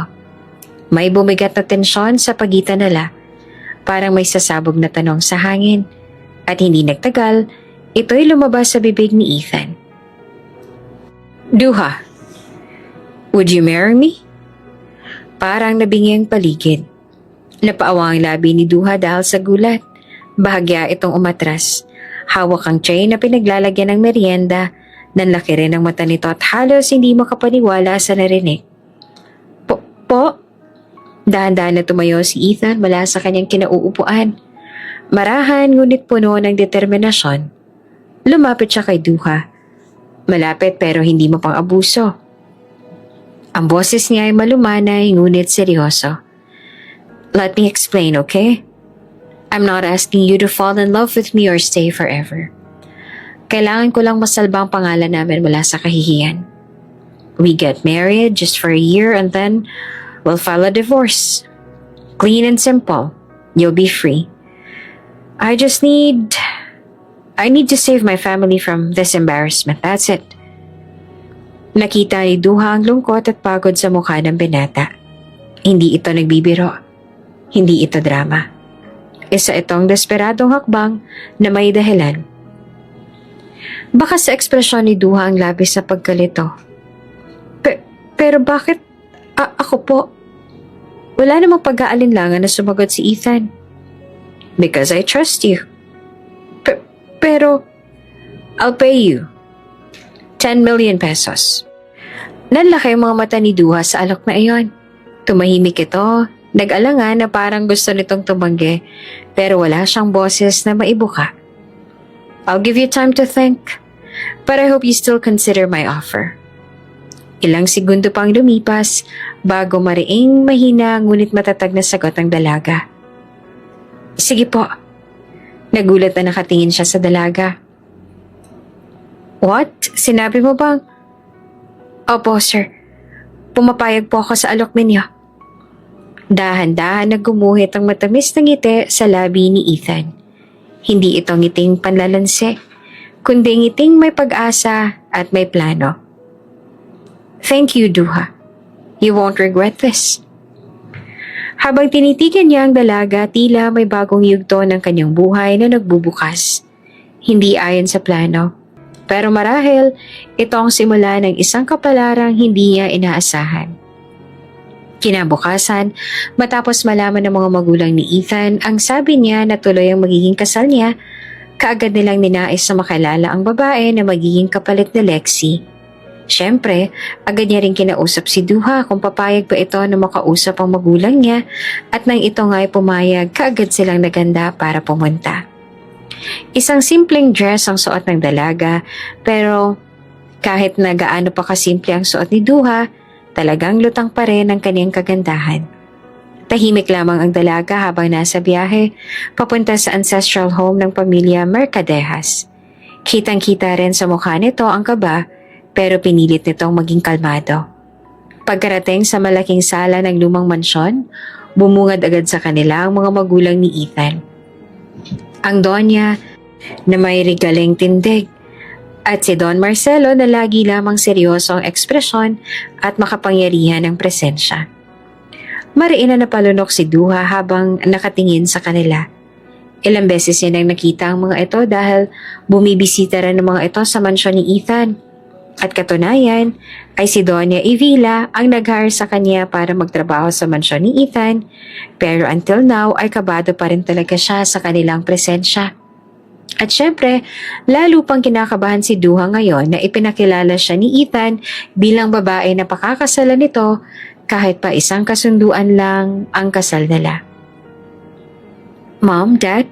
May bumigat na tensyon sa pagitan nila. Parang may sasabog na tanong sa hangin. At hindi nagtagal, ito'y lumabas sa bibig ni Ethan. Duha, would you marry me? Parang nabingi ang paligid. Napaawa ang labi ni Duha dahil sa gulat. Bahagya itong umatras. Hawak ang tray na pinaglalagyan ng merienda. Nanlaki rin ang mata nito at halos hindi makapaniwala sa narinig. Po? Dahan-dahan na tumayo si Ethan mula sa kanyang kinauupuan. Marahan ngunit puno ng determinasyon. Lumapit siya kay Duha. Malapit pero hindi mapang-abuso. Ang boses niya ay malumanay ngunit seryoso. Let me explain, okay? I'm not asking you to fall in love with me or stay forever. Kailangan ko lang masalba ang pangalan namin mula sa kahihiyan. We get married just for a year and then we'll file a divorce. Clean and simple. You'll be free. I need to save my family from this embarrassment. That's it. Nakita ni Duha ang lungkot at pagod sa mukha ng binata. Hindi ito nagbibiro. Hindi ito drama. Isa itong desperadong hakbang na may dahilan. Baka sa ekspresyon ni Duha ang labis sa pagkalito. Pero bakit? Ako po. Wala namang pag-aalinlangan na sumagot si Ethan. Because I trust you. Pero, I'll pay you 10 million pesos. Nanlaki ang mga mata ni Duha sa alok na iyon. Tumahimik ito, nag-alangan na parang gusto nitong tumanggi, pero wala siyang boses na maibuka. I'll give you time to think, but I hope you still consider my offer. Ilang segundo pang lumipas bago mariing mahina ngunit matatag na sagot ang dalaga. Sige po. Nagulat na nakatingin siya sa dalaga. What? Sinabi mo bang? Opo, sir. Pumapayag po ako sa alok ninyo. Dahan-dahan na gumuhit ang matamis na ngiti sa labi ni Ethan. Hindi ito ngiting panlalansi, kundi ngiting may pag-asa at may plano. Thank you, Duha. You won't regret this. Habang tinitigan niya ang dalaga, tila may bagong yugto ng kanyang buhay na nagbubukas. Hindi ayon sa plano. Pero marahil, ito ang simula ng isang kapalarang hindi niya inaasahan. Kinabukasan, matapos malaman ng mga magulang ni Ethan, ang sabi niya na tuloy ang magiging kasal niya, kaagad nilang ninais na makilala ang babae na magiging kapalit ni Lexi. Siyempre, agad niya rin kinausap si Duha kung papayag ba ito na makausap ang magulang niya at nang ito nga ay pumayag, kaagad silang naganda para pumunta. Isang simpleng dress ang suot ng dalaga, pero kahit na gaano pa kasimple ang suot ni Duha, talagang lutang pa rin ang kaniyang kagandahan. Tahimik lamang ang dalaga habang nasa biyahe, papunta sa ancestral home ng pamilya Mercadejas. Kitang-kita rin sa mukha nito ang kaba, pero pinilit nitong maging kalmado. Pagkarating sa malaking sala ng lumang mansyon, bumungad agad sa kanila ang mga magulang ni Ethan. Ang Donya na may regaling tindig at si Don Marcelo na lagi lamang seryoso ang ekspresyon at makapangyarihan ng presensya. Mariin na napalunok si Duha habang nakatingin sa kanila. Ilang beses niya nang nakita ang mga ito dahil bumibisita rin ng mga ito sa mansyon ni Ethan. At katunayan ay si Doña Evila ang nag-hire sa kanya para magtrabaho sa mansyon ni Ethan, pero until now ay kabado pa rin talaga siya sa kanilang presensya. At syempre, lalo pang kinakabahan si Duha ngayon na ipinakilala siya ni Ethan bilang babae na pakakasalan nito kahit pa isang kasunduan lang ang kasal nila. Mom, Dad,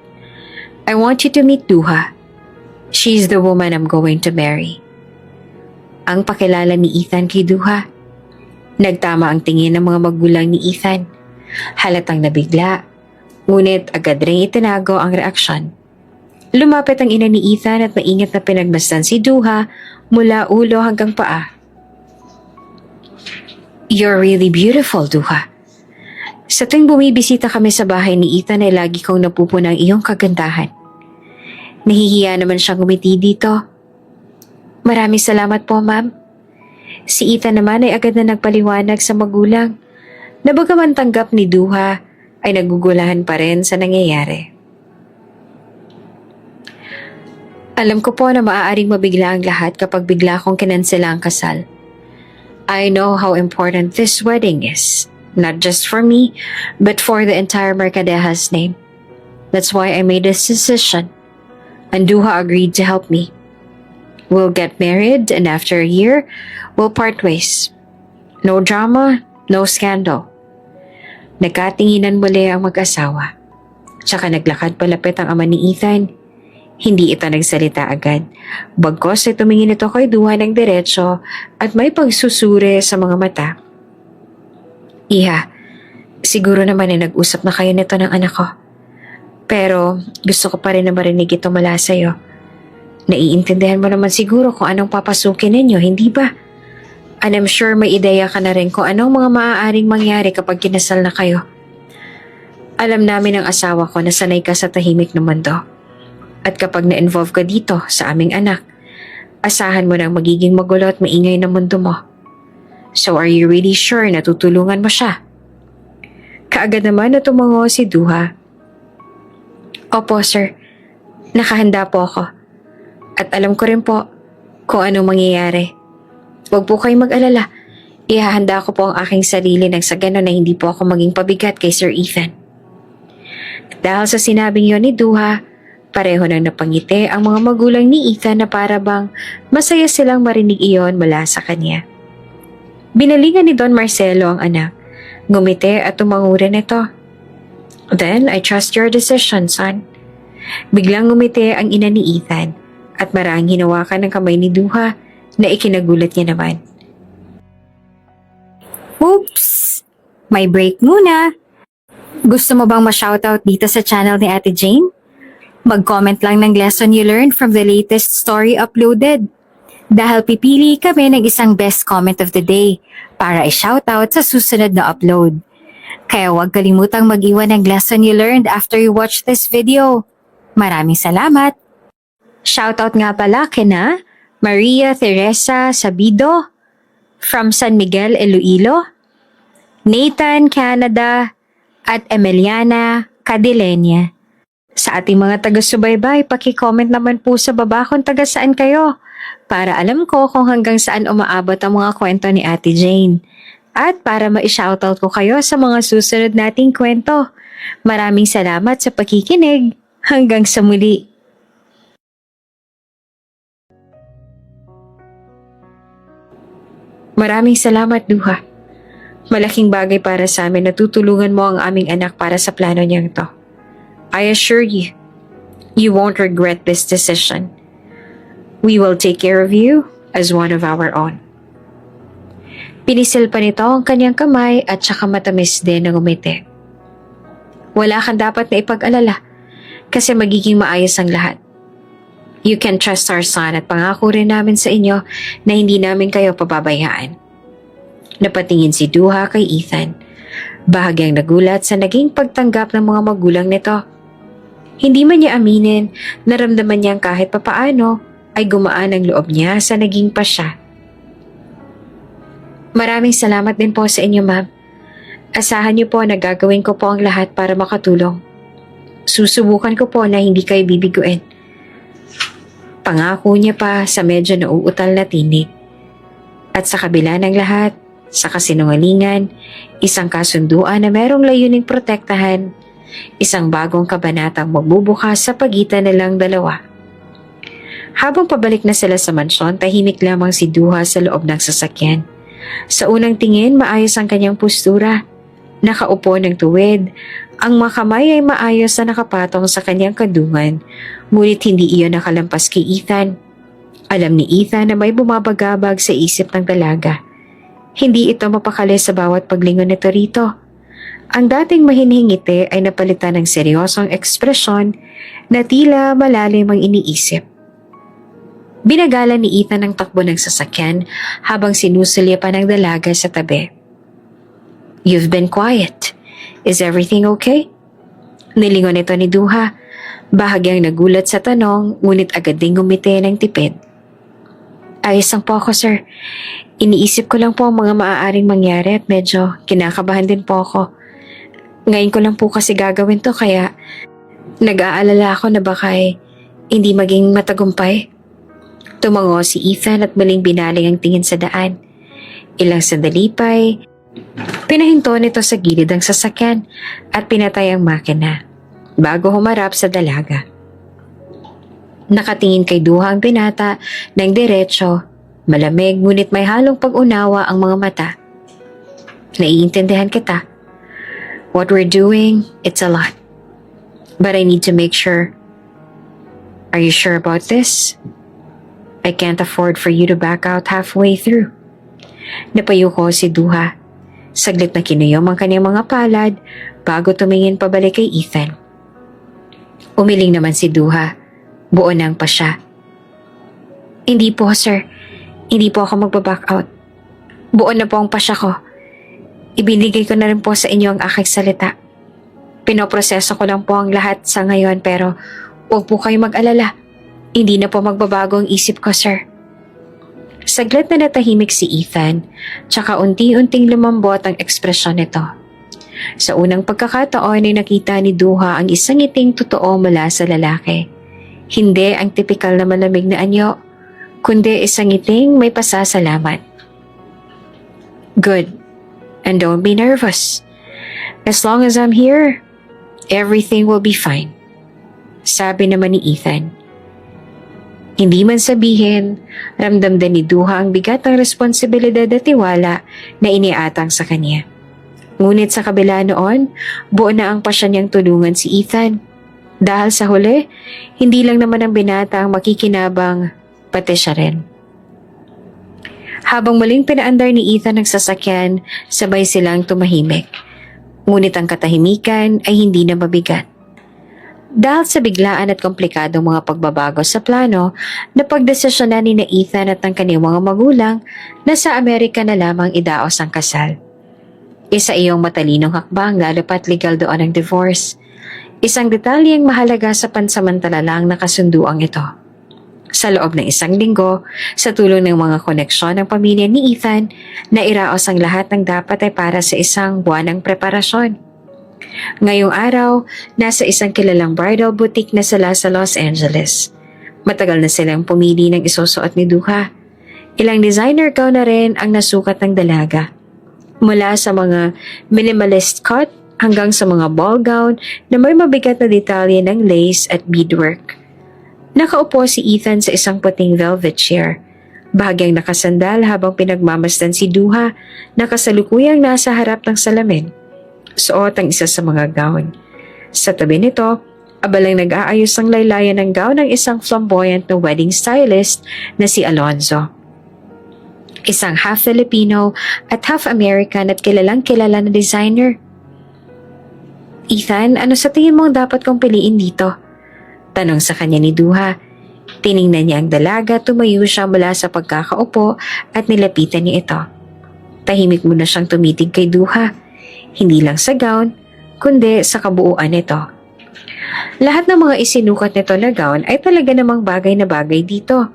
I want you to meet Duha. She's the woman I'm going to marry. Ang pakilala ni Ethan kay Duha. Nagtama ang tingin ng mga magulang ni Ethan. Halatang nabigla, ngunit agad rin itinago ang reaksyon. Lumapit ang ina ni Ethan at maingat na pinagmasdan si Duha mula ulo hanggang paa. You're really beautiful, Duha. Sa tuwing bumibisita kami sa bahay ni Ethan ay lagi kong napupuna ang iyong kagandahan. Nahihiya naman siyang ngumiti dito. Maraming salamat po, ma'am. Si Ethan naman ay agad na nagpaliwanag sa magulang na bagaman tanggap ni Duha ay nagugulahan pa rin sa nangyayari. Alam ko po na maaaring mabigla ang lahat kapag bigla kong kinansela ang kasal. I know how important this wedding is, not just for me, but for the entire Mercadeja's name. That's why I made this decision, and Duha agreed to help me. We'll get married, and after a year, we'll part ways. No drama, no scandal. Nagkatinginan muli ang mag-asawa. Tsaka naglakad palapit ang ama ni Ethan. Hindi ito nagsalita agad. Bagkos ay tumingin ito kay Duha ng diretsyo at may pagsusure sa mga mata. Iha, siguro naman ay nag-usap na kayo nito ng anak ko. Pero gusto ko pa rin na marinig ito mula sa'yo. Naiintindihan mo naman siguro kung anong papasukin ninyo, hindi ba? And I'm sure may ideya ka na rin kung anong mga maaaring mangyari kapag kinasal na kayo. Alam namin ng asawa ko na sanay ka sa tahimik na mundo. At kapag na-involve ka dito sa aming anak, asahan mo nang magiging magulo at maingay na mundo mo. So are you really sure na tutulungan mo siya? Kaagad naman na tumango si Duha. Opo, sir. Nakahanda po ako. At alam ko rin po kung anong mangyayari. Huwag po kayong mag-alala. Ihahanda ko po ang aking sarili nang sa gano'n na hindi po ako maging pabigat kay Sir Ethan. Dahil sa sinabing yon ni Duha, pareho nang napangiti ang mga magulang ni Ethan na para bang masaya silang marinig iyon mula sa kanya. Binalingan ni Don Marcelo ang anak. Ngumiti at tumango rin ito. Then, I trust your decision, son. Biglang ngumiti ang ina ni Ethan at maraang hinawakan ng kamay ni Duha na ikinagulat niya naman. Oops! May break muna. Gusto mo bang ma-shoutout dito sa channel ni Ate Jane? Mag-comment lang ng lesson you learned from the latest story uploaded. Dahil pipili kami ng isang best comment of the day para i-shoutout sa susunod na upload. Kaya huwag kalimutang mag-iwan ng lesson you learned after you watch this video. Maraming salamat! Shoutout nga pala kina Maria Teresa Sabido from San Miguel, Iloilo, Nathan, Canada, at Emiliana Cadilenia. Sa ating mga taga-subaybay, paki-comment naman po sa baba kung taga saan kayo para alam ko kung hanggang saan umaabot ang mga kwento ni Ate Jane. At para ma-shoutout ko kayo sa mga susunod nating kwento. Maraming salamat sa pakikinig. Hanggang sa muli. Maraming salamat, Duha. Malaking bagay para sa amin na tutulungan mo ang aming anak para sa plano niyang to. I assure you, you won't regret this decision. We will take care of you as one of our own. Pinisil pa nito ang kanyang kamay at saka matamis din na ngumiti. Wala kang dapat na ipag-alala kasi magiging maayos ang lahat. You can trust our son at pangako rin namin sa inyo na hindi namin kayo pababayaan. Napatingin si Duha kay Ethan. Bahagyang nagulat sa naging pagtanggap ng mga magulang nito. Hindi man niya aminin, naramdaman niyang kahit papaano ay gumaan ang loob niya sa naging pasya. Maraming salamat din po sa inyo, ma'am. Asahan niyo po na gagawin ko po ang lahat para makatulong. Susubukan ko po na hindi kayo bibiguin. Pangako niya pa sa medyo nauutal na tinig. At sa kabila ng lahat, sa kasinungalingan, isang kasunduan na merong layuning protektahan, isang bagong kabanatang magbubukas sa pagitan nilang dalawa. Habang pabalik na sila sa mansyon, tahimik lamang si Duha sa loob ng sasakyan. Sa unang tingin, maayos ang kanyang postura. Nakaupo ng tuwid, ang mga kamay ay maayos na nakapatong sa kanyang kadungan, ngunit hindi iyon nakalampas kay Ethan. Alam ni Ethan na may bumabagabag sa isip ng dalaga. Hindi ito mapakali sa bawat paglingon nito rito. Ang dating mahinhing ngiti ay napalitan ng seryosong ekspresyon na tila malalim ang iniisip. Binagala ni Ethan ang takbo ng sasakyan habang sinusulya pa ng dalaga sa tabi. You've been quiet. Is everything okay? Nilingon ito ni Duha. Bahagyang nagulat sa tanong, ngunit agad ding ngumiti ng tipid. Ayos lang po ako, sir. Iniisip ko lang po ang mga maaaring mangyari at medyo kinakabahan din po ako. Ngayon ko lang po kasi gagawin to kaya nag-aalala ako na baka hindi maging matagumpay. Tumango si Ethan at muling binaling ang tingin sa daan. Ilang sandali pa'y pinahinto nito sa gilid ang sasakyan at pinatay ang makina bago humarap sa dalaga. Nakatingin kay Duha ang binata ng diretso, malamig ngunit may halong pag-unawa ang mga mata. Naiintindihan kita. What we're doing, it's a lot. But I need to make sure. Are you sure about this? I can't afford for you to back out halfway through. Napayuko si Duha. Saglit na kinuyom ang kanyang mga palad bago tumingin pabalik kay Ethan. Umiling naman si Duha. Buo nang pa siya. Hindi po, sir. Hindi po ako magbaback out. Buo na po ang pasya ko. Ibinigay ko na rin po sa inyo ang aking salita. Pinoproseso ko lang po ang lahat sa ngayon pero huwag po kayo mag-alala. Hindi na po magbabago ang isip ko, sir. Saglit na natahimik si Ethan, tsaka unti-unting lumambot ang ekspresyon nito. Sa unang pagkakataon ay nakita ni Duha ang isang ngiting totoo mula sa lalaki. Hindi ang tipikal na malamig na anyo, kundi isang ngiting may pasasalamat. Good. And don't be nervous. As long as I'm here, everything will be fine. Sabi naman ni Ethan. Hindi man sabihin, ramdam din ni Duha ang bigat ng responsibilidad at tiwala na iniatang sa kanya. Ngunit sa kabila noon, buo na ang pasya niyang tulungan si Ethan. Dahil sa huli, hindi lang naman ang binata ang makikinabang, pati siya rin. Habang muling pinaandar ni Ethan ang sasakyan, sabay silang tumahimik. Ngunit ang katahimikan ay hindi na mabigat. Dahil sa biglaan at komplikadong mga pagbabago sa plano, napagdesisyonan ni Ethan at ng kanyang mga magulang na sa Amerika na lamang idaos ang kasal. Isa iyong matalinong hakbang lalo pat legal doon ang divorce. Isang detalyeng mahalaga sa pansamantala lang na kasunduang ito. Sa loob ng isang linggo, sa tulong ng mga koneksyon ng pamilya ni Ethan, nairaos ang lahat ng dapat ay para sa isang buwanang preparasyon. Ngayong araw, nasa isang kilalang bridal boutique na sila sa Los Angeles. Matagal na silang pumili ng isusuot ni Duha. Ilang designer gown na rin ang nasukat ng dalaga. Mula sa mga minimalist cut hanggang sa mga ball gown na may mabigat na detalye ng lace at beadwork. Nakaupo si Ethan sa isang puting velvet chair. Bahagyang nakasandal habang pinagmamasdan si Duha na kasalukuyang nasa harap ng salamin. Suot ang isa sa mga gown. Sa tabi nito, abalang nag-aayos ng laylayan ng gown ng isang flamboyant na wedding stylist na si Alonzo. Isang half Filipino at half American at kilalang kilala na designer. Ethan, ano sa tingin mo ang dapat kong piliin dito? Tanong sa kanya ni Duha. Tiningnan niya ang dalaga, tumayo siya mula sa pagkakaupo at nilapitan niya ito. Tahimik muna siyang tumitig kay Duha. Hindi lang sa gown, kundi sa kabuuan nito. Lahat ng mga isinukat nito na gown ay talaga namang bagay na bagay dito.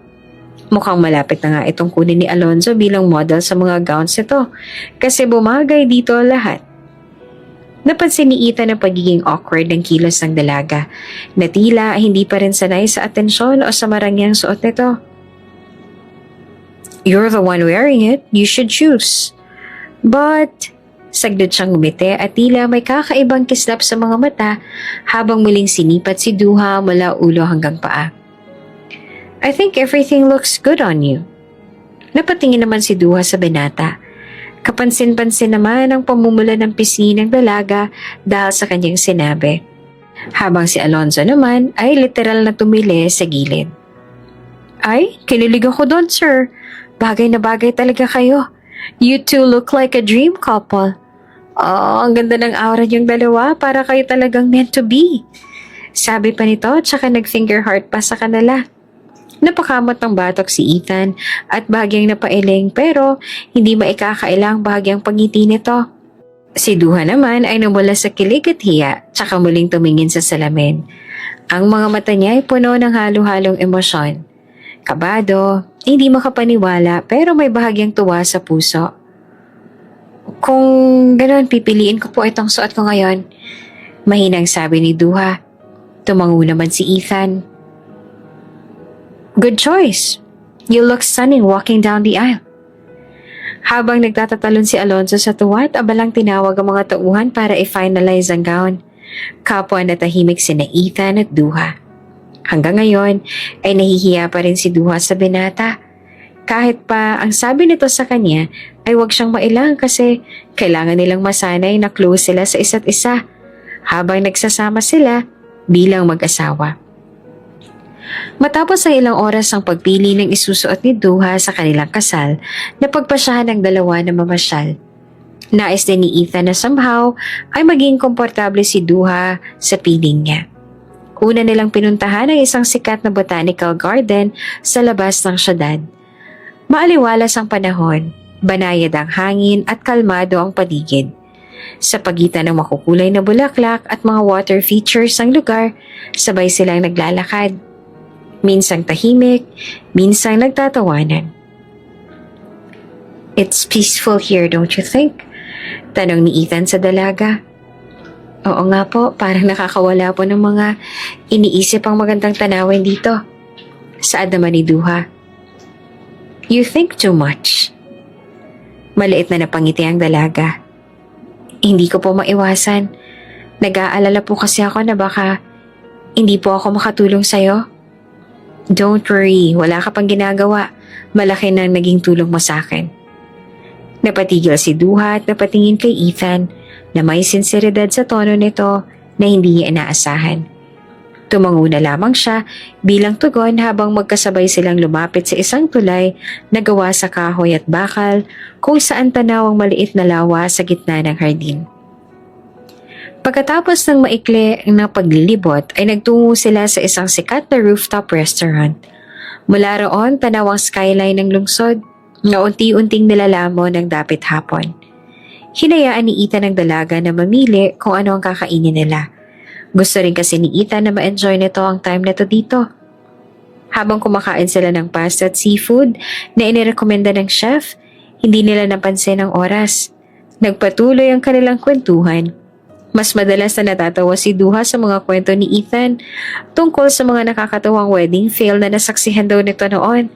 Mukhang malapit na nga itong kunin ni Alonzo bilang model sa mga gowns nito kasi bumagay dito lahat. Napansin ni Ethan ang pagiging awkward ng kilos ng dalaga na tila hindi pa rin sanay sa atensyon o sa marangyang suot nito. You're the one wearing it, you should choose. But saglit siyang ngumiti at tila may kakaibang kislap sa mga mata habang muling sinipat si Duha mula ulo hanggang paa. I think everything looks good on you. Napatingin naman si Duha sa binata. Kapansin-pansin naman ang pamumula ng pisngi ng dalaga dahil sa kanyang sinabi. Habang si Alonzo naman ay literal na tumili sa gilid. Ay, kinilig ako doon, sir. Bagay na bagay talaga kayo. You two look like a dream couple. Oh, ang ganda ng aura niyong dalawa, para kayo talagang meant to be. Sabi pa nito, tsaka nag-finger heart pa sa kanila. Napakamot ng batok si Ethan at bahagyang napailing pero hindi maikakailang bahagyang pangiti nito. Si Duha naman ay namula sa kilig at hiya tsaka muling tumingin sa salamin. Ang mga mata niya ay puno ng halo-halong emosyon. Kabado, hindi makapaniwala pero may bahagyang tuwa sa puso. Kung ganoon, pipiliin ko po itong suot ko ngayon. Mahinang sabi ni Duha. Tumango naman si Ethan. Good choice. You look stunning walking down the aisle. Habang nagtatatalon si Alonzo sa tuwa at abalang tinawag ang mga tauhan para i-finalize ang gown. Kapwa na tahimik sina Ethan at Duha. Hanggang ngayon ay nahihiya pa rin si Duha sa binata. Kahit pa ang sabi nito sa kanya ay huwag siyang mailang kasi kailangan nilang masanay na close sila sa isa't isa habang nagsasama sila bilang mag-asawa. Matapos ang ilang oras ang pagpili ng isusuot ni Duha sa kanilang kasal, napagpasyahan ng dalawa na mamasyal. Nais din ni Ethan na somehow ay maging komportable si Duha sa piling niya. Una nilang pinuntahan ang isang sikat na botanical garden sa labas ng syudad. Maaliwalas ang panahon, banayad ang hangin at kalmado ang paligid. Sa pagitan ng makukulay na bulaklak at mga water features ng lugar, sabay silang naglalakad. Minsang tahimik, minsang nagtatawanan. It's peaceful here, don't you think? Tanong ni Ethan sa dalaga. Oo nga po, parang nakakawala po ng mga iniisip ang magandang tanawin dito. Saad naman ni Duha. You think too much. Maliit na napangiti ang dalaga. Hindi ko po maiwasan. Nag-aalala po kasi ako na baka hindi po ako makatulong sa'yo. Don't worry, wala ka pang ginagawa. Malaki na naging tulong mo sa akin. Napatigil si Duha at napatingin kay Ethan na may sinseridad sa tono nito na hindi niya inaasahan. Tumango na lamang siya bilang tugon habang magkasabay silang lumapit sa isang tulay na gawa sa kahoy at bakal kung saan tanaw ang maliit na lawa sa gitna ng hardin. Pagkatapos ng maikli na paglilibot ay nagtungo sila sa isang sikat na rooftop restaurant. Mula roon tanaw ang skyline ng lungsod na unti-unting nilalamon ng dapit hapon. Hinayaan ni Ethan ang dalaga na mamili kung ano ang kakainin nila. Gusto rin kasi ni Ethan na ma-enjoy nito ang time nito dito. Habang kumakain sila ng pasta at seafood na inirekomenda ng chef, hindi nila napansin ang oras. Nagpatuloy ang kanilang kwentuhan. Mas madalas na natatawa si Duha sa mga kwento ni Ethan tungkol sa mga nakakatawang wedding fail na nasaksihan daw nito noon.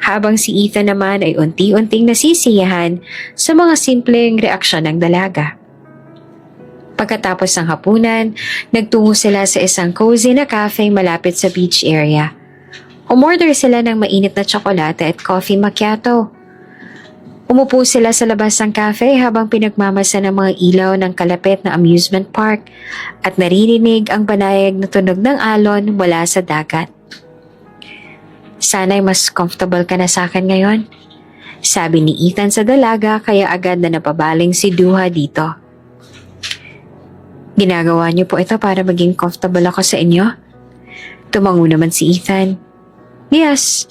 Habang si Ethan naman ay unti-unting nasisiyahan sa mga simpleng reaksyon ng dalaga. Pagkatapos ng hapunan, nagtungo sila sa isang cozy na cafe malapit sa beach area. Umorder sila ng mainit na tsokolate at coffee macchiato. Umupo sila sa labas ng cafe habang pinagmamasa ng mga ilaw ng kalapit na amusement park at naririnig ang banayag na tunog ng alon mula sa dagat. Sana'y mas comfortable ka na sa akin ngayon, sabi ni Ethan sa dalaga kaya agad na napabaling si Duha dito. Ginagawa niyo po ito para maging comfortable ako sa inyo? Tumango naman si Ethan. Yes,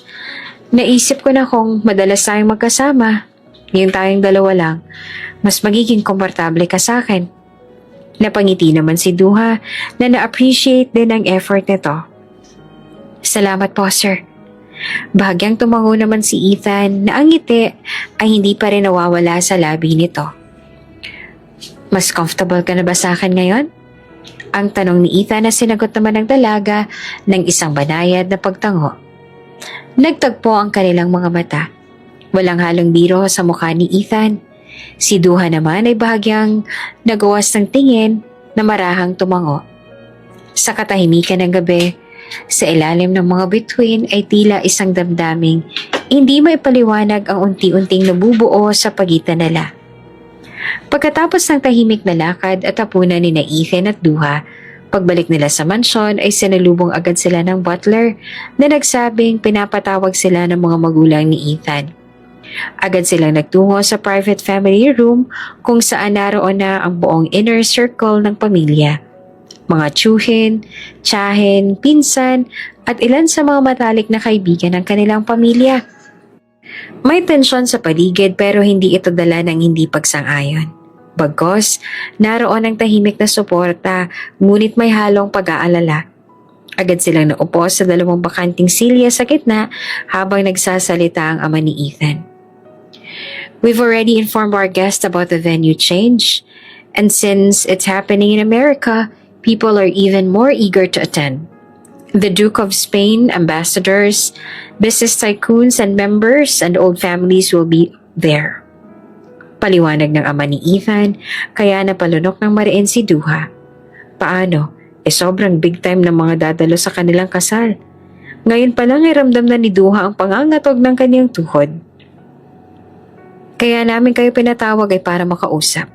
naisip ko na kung madalas tayong magkasama, yung tayong dalawa lang, mas magiging komportable ka sa akin. Napangiti naman si Duha na na-appreciate din ang effort nito. Salamat po, sir. Bahagyang tumango naman si Ethan na ang ngiti ay hindi pa rin nawawala sa labi nito. Mas comfortable ka na ba sa akin ngayon? Ang tanong ni Ethan na sinagot naman ng dalaga ng isang banayad na pagtango. Nagtagpo ang kanilang mga mata. Walang halong biro sa mukha ni Ethan. Si Duha naman ay bahagyang nagawas ng tingin na marahang tumango. Sa katahimikan ng gabi, sa ilalim ng mga bituin ay tila isang damdaming hindi may paliwanag ang unti-unting nabubuo sa pagitan nila. Pagkatapos ng tahimik na lakad at hapunan ni Ethan at Duha, pagbalik nila sa mansyon ay sinalubong agad sila ng butler na nagsabing pinapatawag sila ng mga magulang ni Ethan. Agad silang nagtungo sa private family room kung saan naroon na ang buong inner circle ng pamilya. Mga tsuhin, tiyahin, pinsan at ilan sa mga matalik na kaibigan ng kanilang pamilya. May tensyon sa paligid pero hindi ito dala ng hindi pagsang-ayon. Bagkos, naroon ang tahimik na suporta, ngunit may halong pag-aalala. Agad silang naupo sa dalawang bakanting silya sa gitna habang nagsasalita ang ama ni Ethan. We've already informed our guests about the venue change, and since it's happening in America, people are even more eager to attend. The Duke of Spain, ambassadors, business tycoons and members and old families will be there. Paliwanag ng ama ni Ethan, kaya napalunok ng mariin si Duha. Paano? Sobrang big time ng mga dadalo sa kanilang kasal. Ngayon pa lang ay ramdam na ni Duha ang pangangatog ng kaniyang tuhod. Kaya namin kayo pinatawag ay para makausap.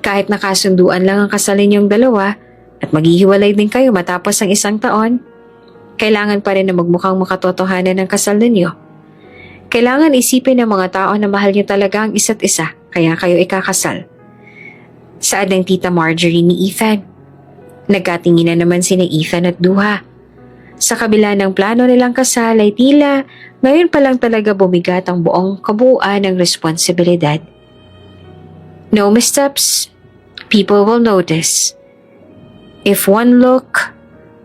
Kahit nakasunduan lang ang kasal ninyong dalawa at maghihiwalay din kayo matapos ang 1 taon, kailangan pa rin na magmukhang makatotohanan ng kasal ninyo. Kailangan isipin ng mga tao na mahal niyo talaga ang isa't isa, kaya kayo ikakasal. Saad ng tita Marjorie ni Ethan. Nagkatingin na naman sina Ethan at Duha. Sa kabila ng plano nilang kasal ay tila ngayon pa lang talaga bumigat ang buong kabuuan ng responsibilidad. No missteps, people will notice. If one look,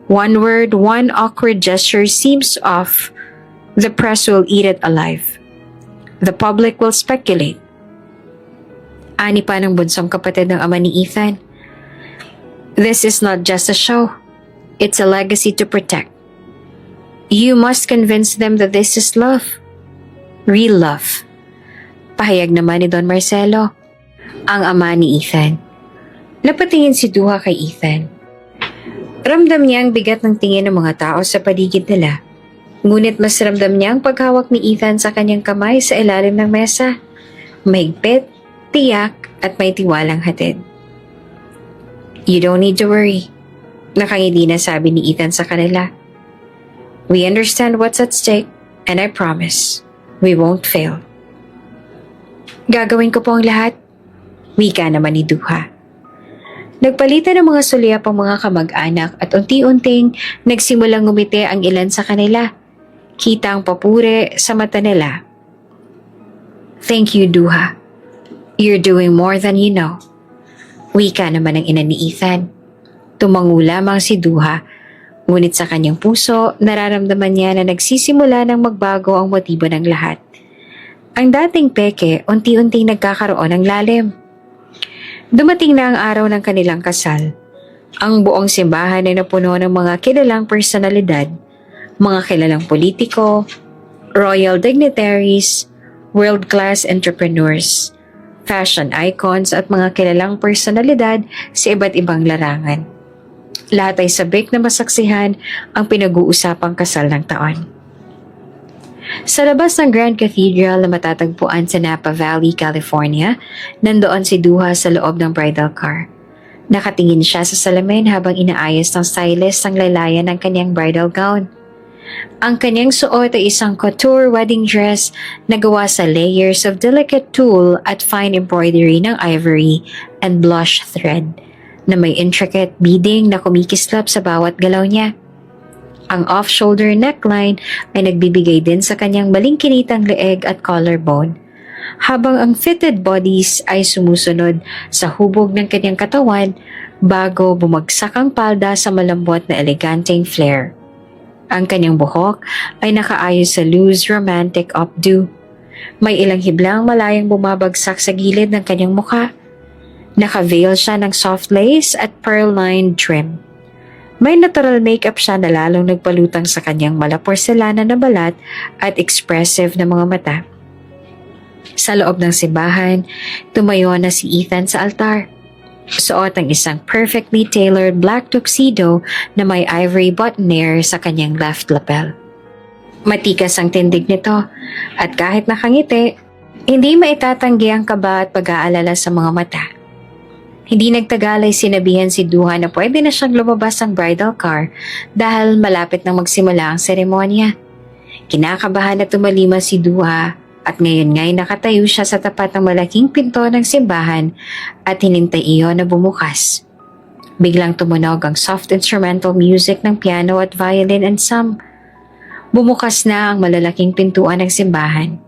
one word, one awkward gesture seems off, the press will eat it alive. The public will speculate. Ani pa ng bunsong kapatid ng ama ni Ethan. This is not just a show. It's a legacy to protect. You must convince them that this is love. Real love. Pahayag naman ni Don Marcelo, ang ama ni Ethan. Napatingin si Duha kay Ethan. Ramdam niya ang bigat ng tingin ng mga tao sa paligid nila. Ngunit mas ramdam niya ang paghawak ni Ethan sa kanyang kamay sa ilalim ng mesa. Mahigpit, tiyak, at may tiwalang hatid. You don't need to worry. Nakangiti na sabi ni Ethan sa kanila. We understand what's at stake, and I promise, we won't fail. Gagawin ko po ang lahat. Wika naman ni Duha. Nagpalitan ng mga sulyap ang mga kamag-anak at unti-unting nagsimulang ngumiti ang ilan sa kanila. Kita ang papuri sa mata nila. Thank you, Duha. You're doing more than you know. Wika naman ang ina ni Ethan. Tumango lamang si Duha, ngunit sa kanyang puso, nararamdaman niya na nagsisimula ng magbago ang motibo ng lahat. Ang dating peke, unti-unting nagkakaroon ng lalim. Dumating na ang araw ng kanilang kasal. Ang buong simbahan ay napuno ng mga kilalang personalidad, mga kilalang politiko, royal dignitaries, world-class entrepreneurs, fashion icons at mga kilalang personalidad sa iba't ibang larangan. Lahat ay sabik na masaksihan ang pinag-uusapang kasal ng taon. Sa labas ng Grand Cathedral na matatagpuan sa Napa Valley, California, nandoon si Duha sa loob ng bridal car. Nakatingin siya sa salamin habang inaayos ng stylist ang laylayan ng kanyang bridal gown. Ang kanyang suot ay isang couture wedding dress na gawa sa layers of delicate tulle at fine embroidery ng ivory and blush thread na may intricate beading na kumikislap sa bawat galaw niya. Ang off-shoulder neckline ay nagbibigay din sa kanyang malingkinitang leeg at collarbone, habang ang fitted bodies ay sumusunod sa hubog ng kanyang katawan bago bumagsak ang palda sa malambot na eleganteng flare. Ang kanyang buhok ay nakaayos sa loose romantic updo. May ilang hiblang malayang bumabagsak sa gilid ng kanyang mukha. Naka-veil siya ng soft lace at pearl-lined trim. May natural makeup siya na lalong nagpalutang sa kanyang malaporselana na balat at expressive na mga mata. Sa loob ng simbahan, tumayo na si Ethan sa altar. Suot ang isang perfectly tailored black tuxedo na may ivory buttonniere sa kanyang left lapel. Matikas ang tindig nito at kahit nakangiti, hindi maitatanggi ang kaba at pag-aalala sa mga mata. Hindi nagtagal ay sinabihan si Duha na pwede na siyang lumabas ang bridal car dahil malapit nang magsimula ang seremonya. Kinakabahan na tumalima si Duha at ngayon nga'y nakatayo siya sa tapat ng malaking pinto ng simbahan at hinintay iyon na bumukas. Biglang tumunog ang soft instrumental music ng piano at violin ensemble. Bumukas na ang malalaking pintuan ng simbahan.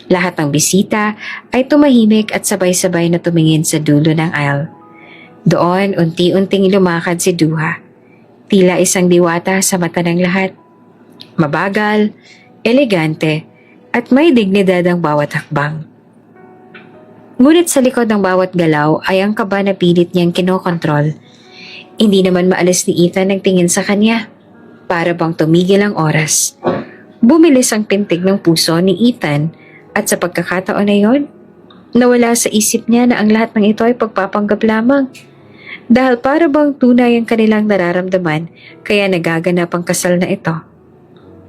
Lahat ng bisita ay tumahimik at sabay-sabay na tumingin sa dulo ng aisle. Doon, unti-unting lumakad si Duha. Tila isang diwata sa mata ng lahat. Mabagal, elegante, at may dignidad ang bawat hakbang. Ngunit sa likod ng bawat galaw ay ang kaba na pilit niyang kinokontrol. Hindi naman maalis ni Ethan ang tingin sa kanya. Para bang tumigil ang oras. Bumilis ang pintig ng puso ni Ethan at sa pagkakataon na yon, nawala sa isip niya na ang lahat ng ito ay pagpapanggap lamang. Dahil para bang tunay ang kanilang nararamdaman kaya nagaganap ang kasal na ito.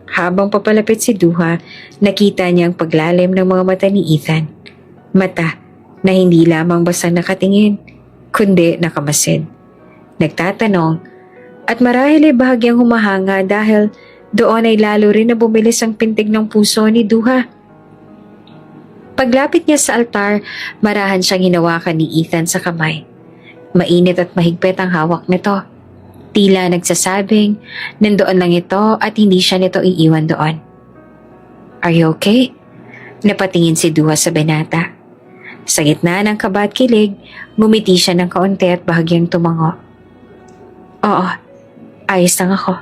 Habang papalapit si Duha, nakita niya ang paglalim ng mga mata ni Ethan. Mata na hindi lamang basta nakatingin, kundi nakamasid. Nagtatanong at marahil ay bahagyang humahanga dahil doon ay lalo rin na bumilis ang pintig ng puso ni Duha. Paglapit niya sa altar, marahan siyang hinawakan ni Ethan sa kamay. Mainit at mahigpit ang hawak nito. Tila nagsasabing, nandoon lang ito at hindi siya nito iiwan doon. "Are you okay?" Napatingin si Duha sa binata. Sa gitna ng kaba at kilig, ngumiti siya ng kaunti at bahagyang tumango. "Oo, ayos lang ako."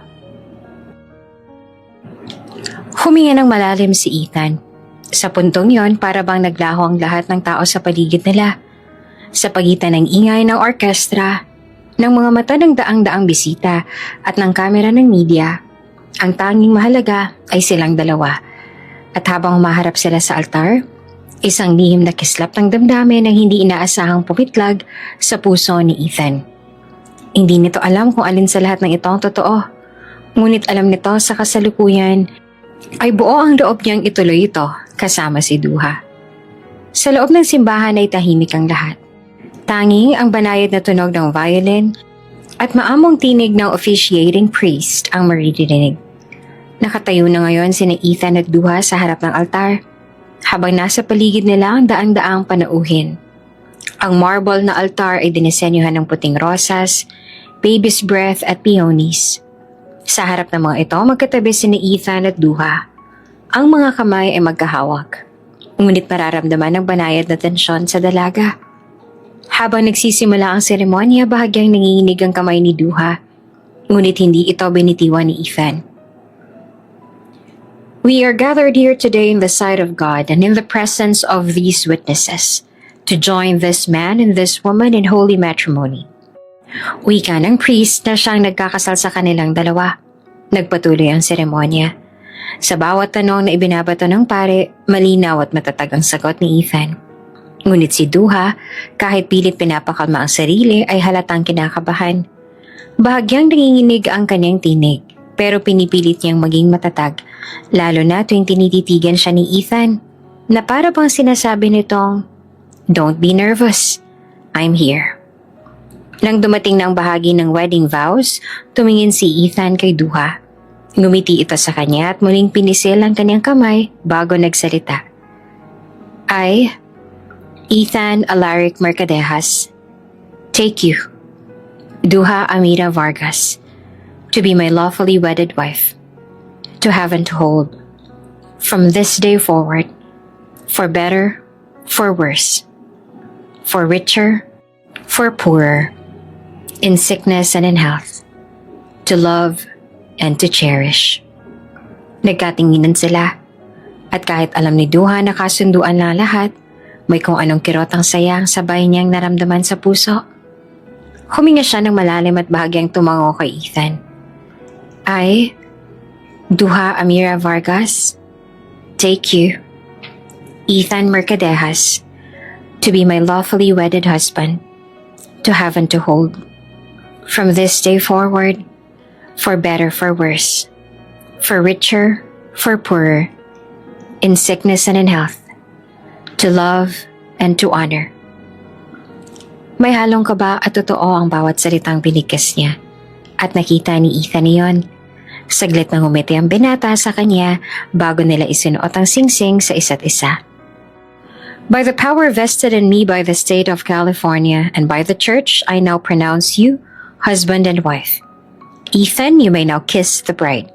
Huminga ng malalim si Ethan. Sa puntong yon, para bang naglaho ang lahat ng tao sa paligid nila. Sa pagitan ng ingay ng orkestra, ng mga mata ng daang-daang bisita at ng kamera ng media, ang tanging mahalaga ay silang dalawa. At habang humaharap sila sa altar, isang lihim na kislap ng damdamin ang hindi inaasahang pumitlag sa puso ni Ethan. Hindi nito alam kung alin sa lahat ng ito ang totoo. Ngunit alam nito sa kasalukuyan ay buo ang loob niyang ituloy ito kasama si Duha. Sa loob ng simbahan ay tahimik ang lahat. Tanging ang banayad na tunog ng violin at maamong tinig ng officiating priest ang maririnig. Nakatayo na ngayon sina Ethan at Duha sa harap ng altar, habang nasa paligid nila ang daang-daang panauhin. Ang marble na altar ay dinisenyuhan ng puting rosas, baby's breath at peonies. Sa harap ng mga ito, magkatabi sina Ethan at Duha. Ang mga kamay ay magkahawak, ngunit mararamdaman ang banayad na tensyon sa dalaga. Habang nagsisimula ang seremonya, bahagyang nanginginig ang kamay ni Duha, ngunit hindi ito binitiwan ni Ethan. "We are gathered here today in the sight of God and in the presence of these witnesses to join this man and this woman in holy matrimony." Wika ng priest na siyang nagkakasal sa kanilang dalawa. Nagpatuloy ang seremonya. Sa bawat tanong na ibinabato ng pare, malinaw at matatag ang sagot ni Ethan. Ngunit si Duha, kahit pilit pinapakalma ang sarili, ay halatang kinakabahan. Bahagyang nanginginig ang kanyang tinig, pero pinipilit niyang maging matatag, lalo na tuwing tinititigan siya ni Ethan, na para bang sinasabi nitong, "Don't be nervous, I'm here." Nang dumating na ang bahagi ng wedding vows, tumingin si Ethan kay Duha. Ngumiti ito sa kanya at muling pinisil ang kanyang kamay bago nagsalita. "I, Ethan Alaric Mercadejas, take you, Duha Amira Vargas, to be my lawfully wedded wife, to have and to hold, from this day forward, for better, for worse, for richer, for poorer, in sickness and in health, to love and to cherish." Nagkatinginan sila, at kahit alam ni Duha na kasunduan na lahat, may kung anong kirot ang saya ang sabay niyang naramdaman sa puso. Huminga siya ng malalim at bahagyang tumango kay Ethan. "I, Duha Amira Vargas, take you, Ethan Mercadejas, to be my lawfully wedded husband, to have and to hold, from this day forward, for better, for worse, for richer, for poorer, in sickness and in health, to love and to honor." May halong kaba at totoo ang bawat salitang binigkas niya, at nakita ni Ethan iyon. Saglit nang umiti ang binata sa kanya bago nila isinuot ang singsing sa isa't isa. "By the power vested in me by the state of California and by the church, I now pronounce you husband and wife. Ethan, you may now kiss the bride.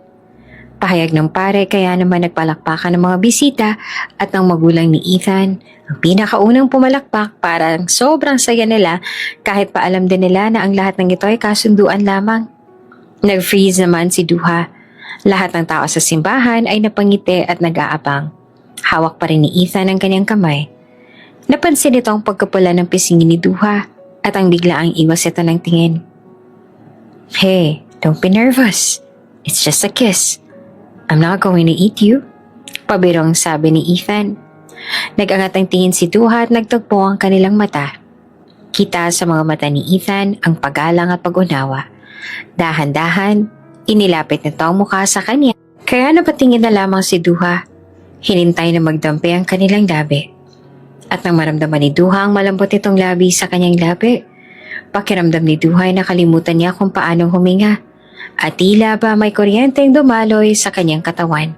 Pahayag ng pare kaya naman nagpalakpakan ng mga bisita at ng magulang ni Ethan. Ang pinakaunang pumalakpak parang sobrang saya nila kahit pa alam din nila na ang lahat ng ito ay kasunduan lamang. Nag-freeze naman si Duha. Lahat ng tao sa simbahan ay napangiti at nag-aabang. Hawak pa rin ni Ethan ang kanyang kamay. Napansin ito ang pagkapula ng pisngi ni Duha at ang biglaang iwas ito ng tingin. Hey, don't be nervous. It's just a kiss. I'm not going to eat you. Pabirong sabi ni Ethan. Nag-angat ang tingin si Duha at nagtagpo ang kanilang mata. Kita sa mga mata ni Ethan ang paggalang at pag-unawa. Dahan-dahan, inilapit nito ang mukha sa kanya. Kaya napatingin na lamang si Duha. Hinintay na magdampi ang kanilang labi. At nang maramdaman ni Duha ang malambot itong labi sa kanyang labi, pakiramdam ni Duha ay nakalimutan niya kung paano huminga. At tila ba may kuryenteng dumaloy sa kanyang katawan.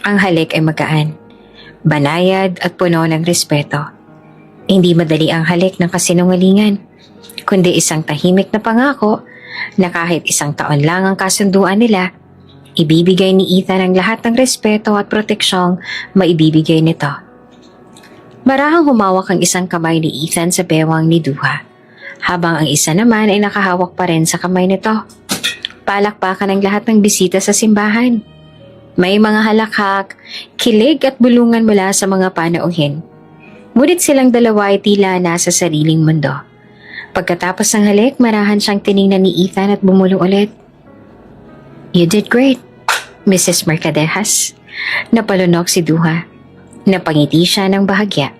Ang halik ay magaan, banayad at puno ng respeto. Hindi madali ang halik ng kasinungalingan, kundi isang tahimik na pangako na kahit isang taon lang ang kasunduan nila, ibibigay ni Ethan ang lahat ng respeto at proteksyong maibibigay nito. Marahang humawak ang isang kamay ni Ethan sa bewang ni Duha, habang ang isa naman ay nakahawak pa rin sa kamay nito. Palakpakan ang lahat ng bisita sa simbahan. May mga halakhak, kilig at bulungan mula sa mga panauhin. Ngunit silang dalawa ay tila nasa sariling mundo. Pagkatapos ng halik, marahan siyang tiningnan ni Ethan at bumulong ulit. You did great, Mrs. Mercadejas. Napalunok si Duha. Napangiti siya ng bahagya.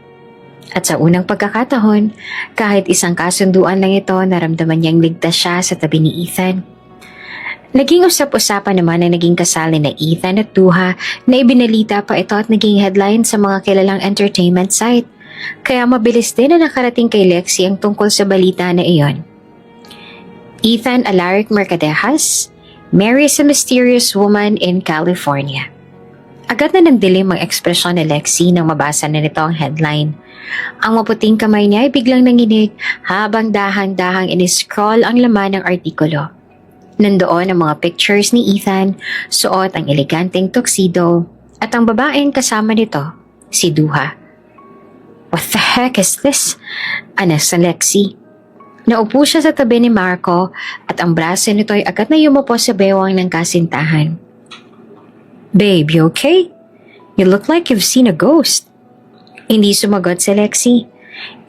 At sa unang pagkakataon, kahit isang kasunduan lang ito, naramdaman niyang ligtas siya sa tabi ni Ethan. Naging usap-usapan naman ang naging kasal na Ethan at Duha na ibinalita pa ito at naging headline sa mga kilalang entertainment site. Kaya mabilis din na nakarating kay Lexi ang tungkol sa balita na iyon. Ethan Alaric Mercadejas marries a mysterious woman in California. Agad na nagdilim ang ekspresyon ni Lexi nang mabasa na nito ang headline. Ang maputing kamay niya ay biglang nanginig habang dahan-dahang in-scroll ang laman ng artikulo. Nandoon ang mga pictures ni Ethan, suot ang eleganteng tuxedo, at ang babaeng kasama nito, si Duha. What the heck is this? Anas sa Lexi. Naupo siya sa tabi ni Marco at ang braso nito ay agad na yumupo sa bewang ng kasintahan. Babe, you okay? You look like you've seen a ghost. Hindi sumagot si Lexi.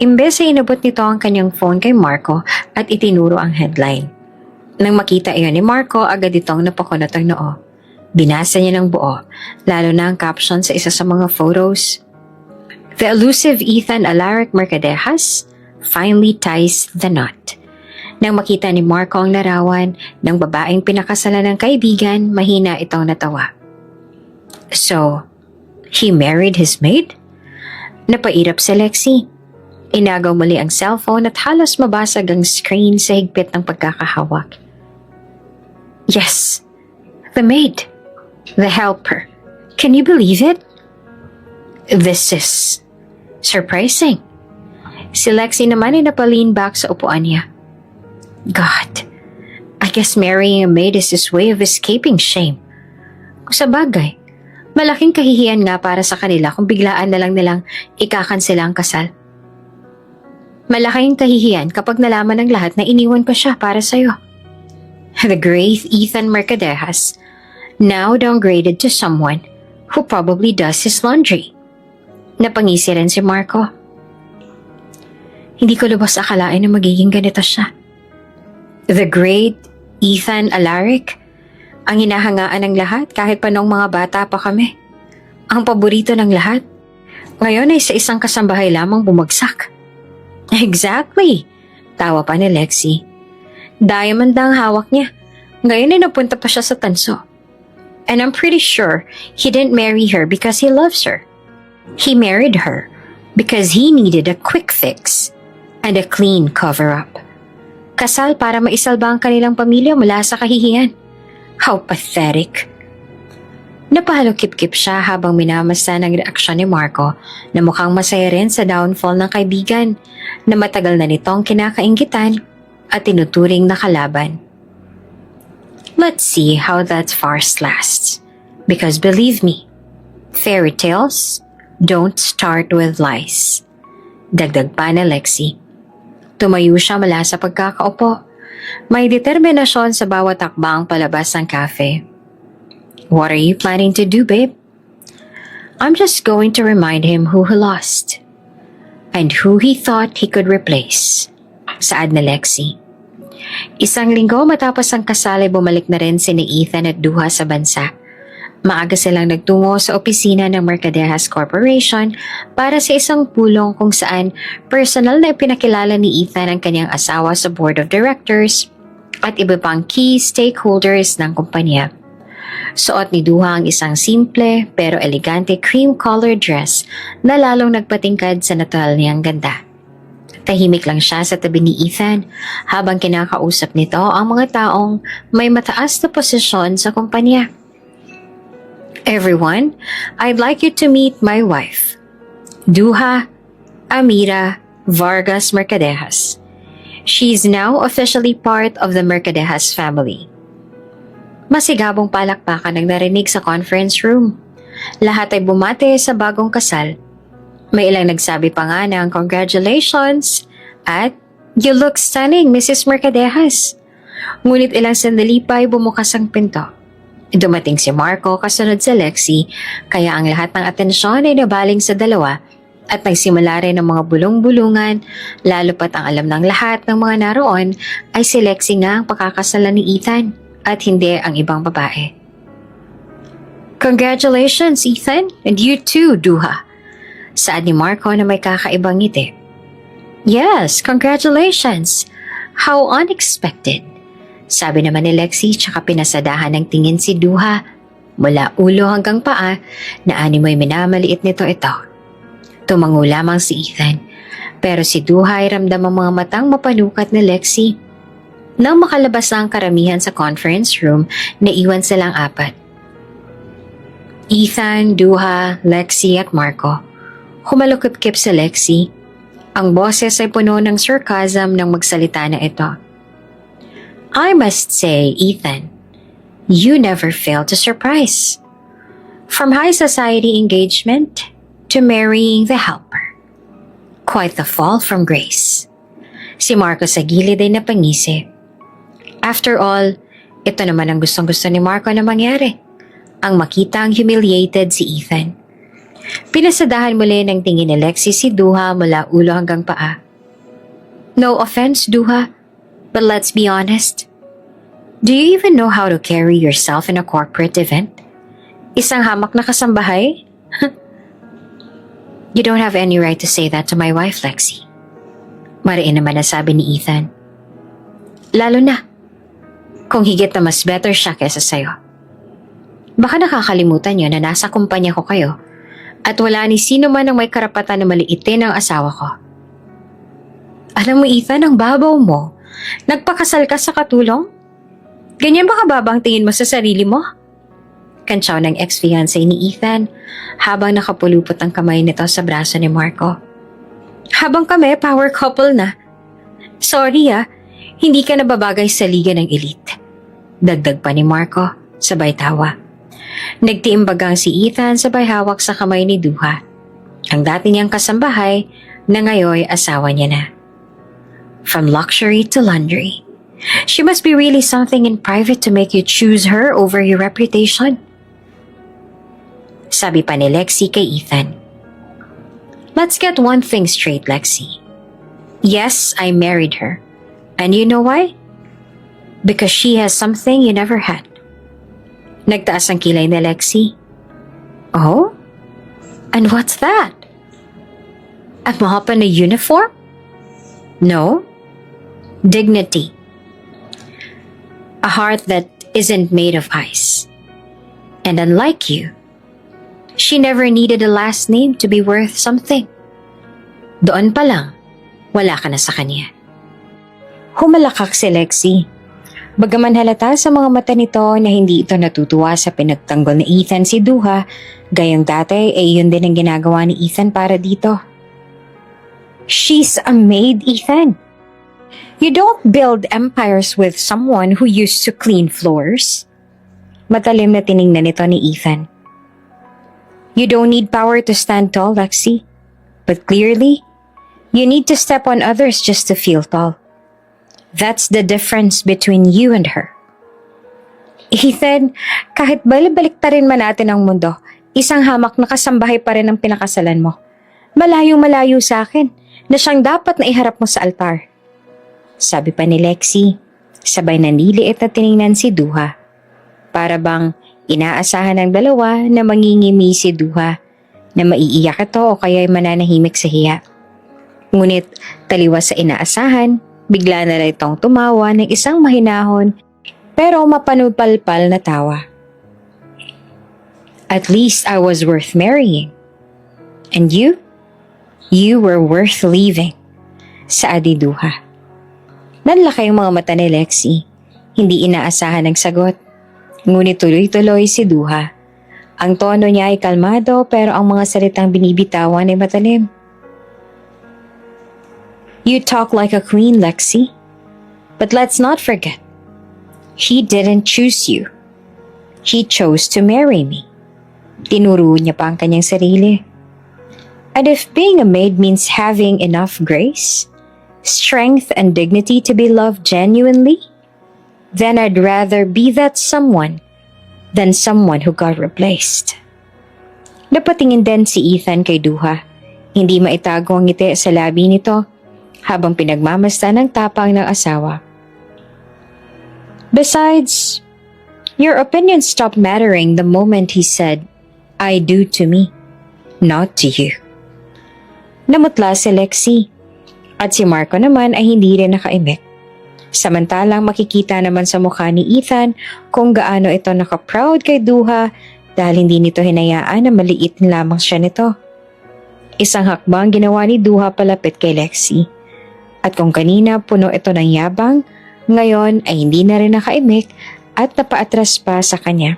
Imbes ay inabot nito ang kanyang phone kay Marco at itinuro ang headline. Nang makita iyon ni Marco, agad itong napakunot ang noo. Binasa niya ng buo, lalo na ang caption sa isa sa mga photos. The elusive Ethan Alaric Mercadejas finally ties the knot. Nang makita ni Marco ang larawan ng babaeng pinakasalan ng kaibigan, mahina itong natawa. So, he married his maid? Napairap si Lexi. Inagaw muli ang cellphone at halos mabasag ang screen sa higpit ng pagkakahawak. Yes, the maid, the helper. Can you believe it? This is surprising. Si Lexi naman ay napalean back sa upuan niya. God, I guess marrying a maid is his way of escaping shame. Kung sa bagay, malaking kahihiyan nga para sa kanila kung biglaan na lang nilang ikakansela ang kasal. Malaking kahihiyan kapag nalaman ng lahat na iniwan pa siya para sa'yo. The great Ethan Mercadejas, now downgraded to someone who probably does his laundry. Napangisi rin si Marco. Hindi ko lubos akalain na magiging ganito siya. The great Ethan Alaric, ang hinahangaan ng lahat kahit pa noong mga bata pa kami. Ang paborito ng lahat. Ngayon ay sa isang kasambahay lamang bumagsak. Exactly, tawa pa ni Lexi. Diamond ang hawak niya. Ngayon ay napunta pa siya sa tanso. And I'm pretty sure he didn't marry her because he loves her. He married her because he needed a quick fix and a clean cover-up. Kasal para maisalba ang kanilang pamilya mula sa kahihiyan. How pathetic. Napahalukip-kip siya habang minamasa ng reaksyon ni Marco na mukhang masaya rin sa downfall ng kaibigan na matagal na nitong kinakainggitan at tinuturing na kalaban. Let's see how that farce lasts. Because believe me, fairy tales don't start with lies. Dagdag pa ni Lexi. Tumayo siya mula sa pagkakaupo. May determinasyon sa bawat takbang palabas ng cafe. What are you planning to do, babe? I'm just going to remind him who he lost. And who he thought he could replace. Saad ni Lexi. Isang linggo matapos ang kasal ay bumalik na rin sina Ethan at Duha sa bansa. Maaga silang nagtungo sa opisina ng Mercadejas Corporation para sa isang pulong kung saan personal na ipinakilala ni Ethan ang kanyang asawa sa board of directors at iba pang key stakeholders ng kumpanya. Suot ni Duha ang isang simple pero elegante cream-colored dress na lalong nagpatingkad sa natural niyang ganda. Tahimik lang siya sa tabi ni Ethan habang kinakausap nito ang mga taong may mataas na posisyon sa kumpanya. Everyone, I'd like you to meet my wife, Duha Amira Vargas Mercadejas. She's now officially part of the Mercadejas family. Masigabong palakpakan ang narinig sa conference room. Lahat ay bumate sa bagong kasal. May ilang nagsabi pa nga ng congratulations at you look stunning, Mrs. Mercadejas. Ngunit ilang sandali pa ay bumukas ang pinto. Dumating si Marco kasunod sa Lexi, kaya ang lahat ng atensyon ay nabaling sa dalawa at nagsimula rin ang mga bulong-bulungan, lalo pat ang alam ng lahat ng mga naroon ay si Lexi nga ang pakakasalan ni Ethan at hindi ang ibang babae. Congratulations, Ethan, and you too, Duha. Saad ni Marco na may kakaibang ngiti. Yes, congratulations. How unexpected. Sabi naman ni Lexi tsaka pinasadahan ng tingin si Duha mula ulo hanggang paa na animoy minamaliit nito ito. Tumango lamang si Ethan pero si Duha ay ramdam ang mga matang mapanukat ni Lexi. Nang makalabas na ang karamihan sa conference room, naiwan silang apat. Ethan, Duha, Lexi at Marco. Humalukip-kip si Lexi. Ang boses ay puno ng sarcasm nang magsalita na ito. I must say, Ethan, you never fail to surprise. From high society engagement to marrying the helper. Quite the fall from grace. Si Marco sa gilid ay napangisi. After all, ito naman ang gustong-gusto ni Marco na mangyari. Ang makita ang humiliated si Ethan. Pinasadahan muli ng tingin ni Lexi si Duha mula ulo hanggang paa. No offense, Duha, but let's be honest. Do you even know how to carry yourself in a corporate event? Isang hamak na kasambahay? You don't have any right to say that to my wife, Lexi. Mariin naman na sabi ni Ethan. Lalo na, kung higit na mas better siya kesa sa'yo. Baka nakakalimutan niyo na nasa kumpanya ko kayo at wala ni sino man ang may karapatan na maliitin ang asawa ko. Alam mo, Ethan, ang babaw mo. Nagpakasal ka sa katulong? Ganyan ba kababang tingin mo sa sarili mo? Kantsaw ng ex-fiancé ni Ethan habang nakapulupot ang kamay nito sa braso ni Marco. Habang kami, power couple na. Sorry hindi ka nababagay sa liga ng elite. Dagdag pa ni Marco, sabay tawa. Nagtiimbagang si Ethan sabay hawak sa kamay ni Duha. Ang dati niyang kasambahay na ngayon asawa niya na. From luxury to laundry. She must be really something in private to make you choose her over your reputation. Sabi pa ni Lexi kay Ethan. Let's get one thing straight, Lexi. Yes, I married her. And you know why? Because she has something you never had. Nagtaas ang kilay ni Lexi. Oh? And what's that? A mop and a uniform? No. Dignity. A heart that isn't made of ice. And unlike you, she never needed a last name to be worth something. Doon pa lang, wala ka na sa kanya. Humalakak si Lexi. Bagaman halata sa mga mata nito na hindi ito natutuwa sa pinagtanggol ni Ethan si Duha, gayang dati ay iyon din ang ginagawa ni Ethan para dito. She's a maid, Ethan. You don't build empires with someone who used to clean floors. Matalim na tiningnan nito ni Ethan. You don't need power to stand tall, Lexi. But clearly, you need to step on others just to feel tall. That's the difference between you and her. Ethan, kahit balik ta rin man natin ang mundo, isang hamak na kasambahay pa rin ang pinakasalan mo. Malayong malayo sa akin na siyang dapat na iharap mo sa altar. Sabi pa ni Lexi, sabay na niliit na tiningnan si Duha. Para bang inaasahan ng dalawa na mangingimi si Duha na maiiyak ito o kaya'y mananahimik sa hiya. Ngunit taliwas sa inaasahan, bigla na lang itong tumawa ng isang mahinahon pero mapanupalpal na tawa. At least I was worth marrying. And you? You were worth leaving. Saadi Duha. Nanlaki ang mga mata ni Lexi. Hindi inaasahan ang sagot. Ngunit tuloy-tuloy si Duha. Ang tono niya ay kalmado pero ang mga salitang binibitawan ay matalim. You talk like a queen, Lexi. But let's not forget, he didn't choose you. He chose to marry me. Tinuro niya pa ang kanyang sarili. And if being a maid means having enough grace, strength and dignity to be loved genuinely, then I'd rather be that someone than someone who got replaced. Napatingin din si Ethan kay Duha. Hindi maitago ang ngiti sa labi nito habang pinagmamasdan ng tapang ng asawa. Besides, your opinion stopped mattering the moment he said, I do to me, not to you. Namutla si Lexi at si Marco naman ay hindi rin nakaimik. Samantalang makikita naman sa mukha ni Ethan kung gaano ito naka-proud kay Duha dahil hindi nito hinayaan na maliit lamang siya nito. Isang hakbang ginawa ni Duha palapit kay Lexi. At kung kanina puno ito ng yabang, ngayon ay hindi na rin nakaimik at napaatras pa sa kanya.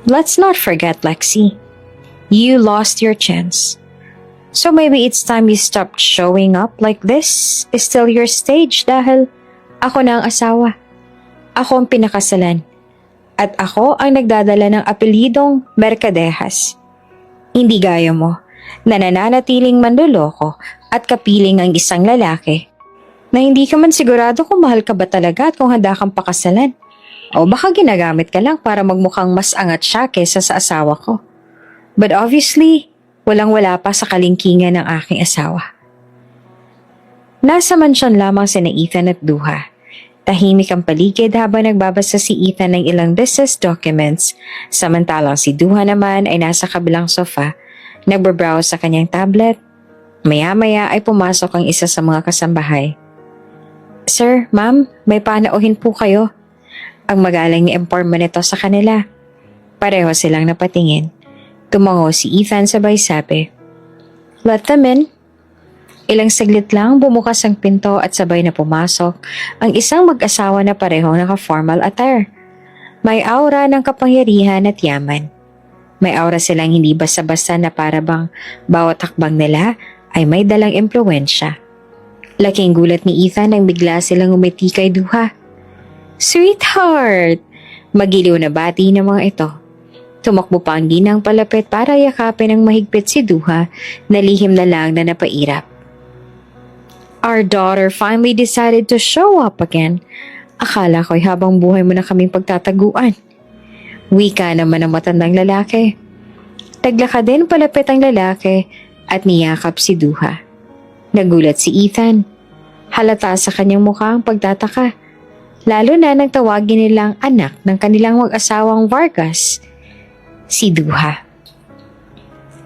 Let's not forget, Lexi. You lost your chance. So maybe it's time you stopped showing up like this is still your stage dahil ako na ang asawa. Ako ang pinakasalan. At ako ang nagdadala ng apelidong Mercadejas. Hindi gaya mo na nananatiling manloloko at kapiling ang isang lalaki na hindi ka man sigurado kung mahal ka ba talaga at kung handa kang pakasalan. O baka ginagamit ka lang para magmukhang mas angat siya kesa sa asawa ko. But obviously, walang-wala pa sa kalingkingan ng aking asawa. Nasa mansyon lamang sina Ethan at Duha. Tahimik ang paligid habang nagbabasa si Ethan ng ilang business documents, samantalang si Duha naman ay nasa kabilang sofa, nagbabrowse sa kanyang tablet. Maya-maya ay pumasok ang isa sa mga kasambahay. Sir, ma'am, may panauhin po kayo. Ang magaling i-inform mo nito sa kanila. Pareho silang napatingin. Tumango si Ethan sabay sabi, Let them in. Ilang saglit lang bumukas ang pinto at sabay na pumasok ang isang mag-asawa na parehong naka-formal attire. May aura ng kapangyarihan at yaman. May aura silang hindi basta-basta na para bang bawat hakbang nila ay may dalang impluwensya. Laking gulat ni Ethan nang bigla silang umiti kay Duha. Sweetheart! Magiliw na bati ng mga ito. Tumakbo pa ang ginang palapit para yakapin ng mahigpit si Duha na lihim na lang na napairap. Our daughter finally decided to show up again. Akala ko'y habang buhay mo na kaming pagtataguan. Wika naman ang matandang lalaki. Taglaka din palapit ang lalaki at niyakap si Duha. Nagulat si Ethan. Halata sa kanyang mukha ang pagtataka. Lalo na nang tawagin nilang anak ng kanilang mag-asawang Vargas, si Duha.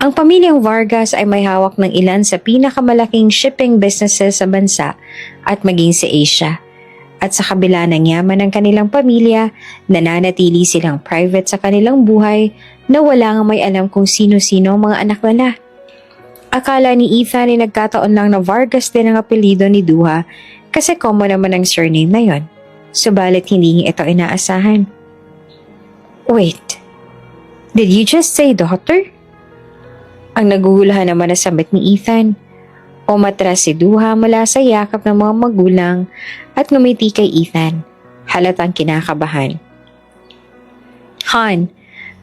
Ang pamilyang Vargas ay may hawak ng ilan sa pinakamalaking shipping businesses sa bansa at maging sa Asia. At sa kabila ng yaman ng kanilang pamilya, nananatili silang private sa kanilang buhay na wala nga may alam kung sino-sino ang mga anak nila. Akala ni Ethan ay nagkataon lang na Vargas din ang apelido ni Duha kasi common naman ang surname na yon. Subalit hindi ito inaasahan. Wait, did you just say daughter? Ang nagugulahan naman na sabit ni Ethan. Umatras si Duha mula sa yakap ng mga magulang at ngumiti kay Ethan. Halatang kinakabahan. Han,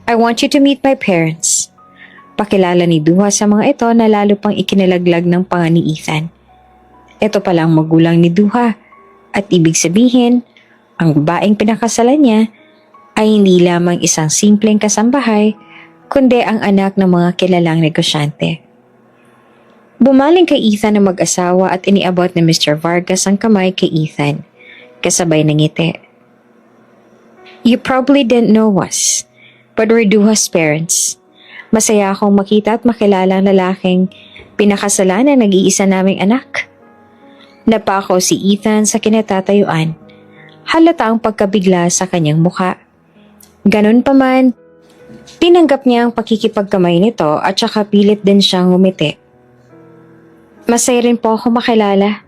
I want you to meet my parents. Pakilala ni Duha sa mga ito na lalo pang ikinalaglag ng panga ni Ethan. Ito palang magulang ni Duha at ibig sabihin, ang babaeng pinakasalan niya ay hindi lamang isang simpleng kasambahay kundi ang anak ng mga kilalang negosyante. Bumaling kay Ethan ang mag-asawa at iniabot ni Mr. Vargas ang kamay kay Ethan, kasabay ng ngiti. You probably didn't know us, but we're Duha's parents. Masaya akong makita at makilala ang lalaking pinakasalan ng nag-iisa naming anak. Napako si Ethan sa kinatatayuan. Halata ang pagkabigla sa kanyang mukha. Ganun pa man, tinanggap niya ang pakikipagkamay nito at saka pilit din siyang umiti. Masaya rin po ako makilala,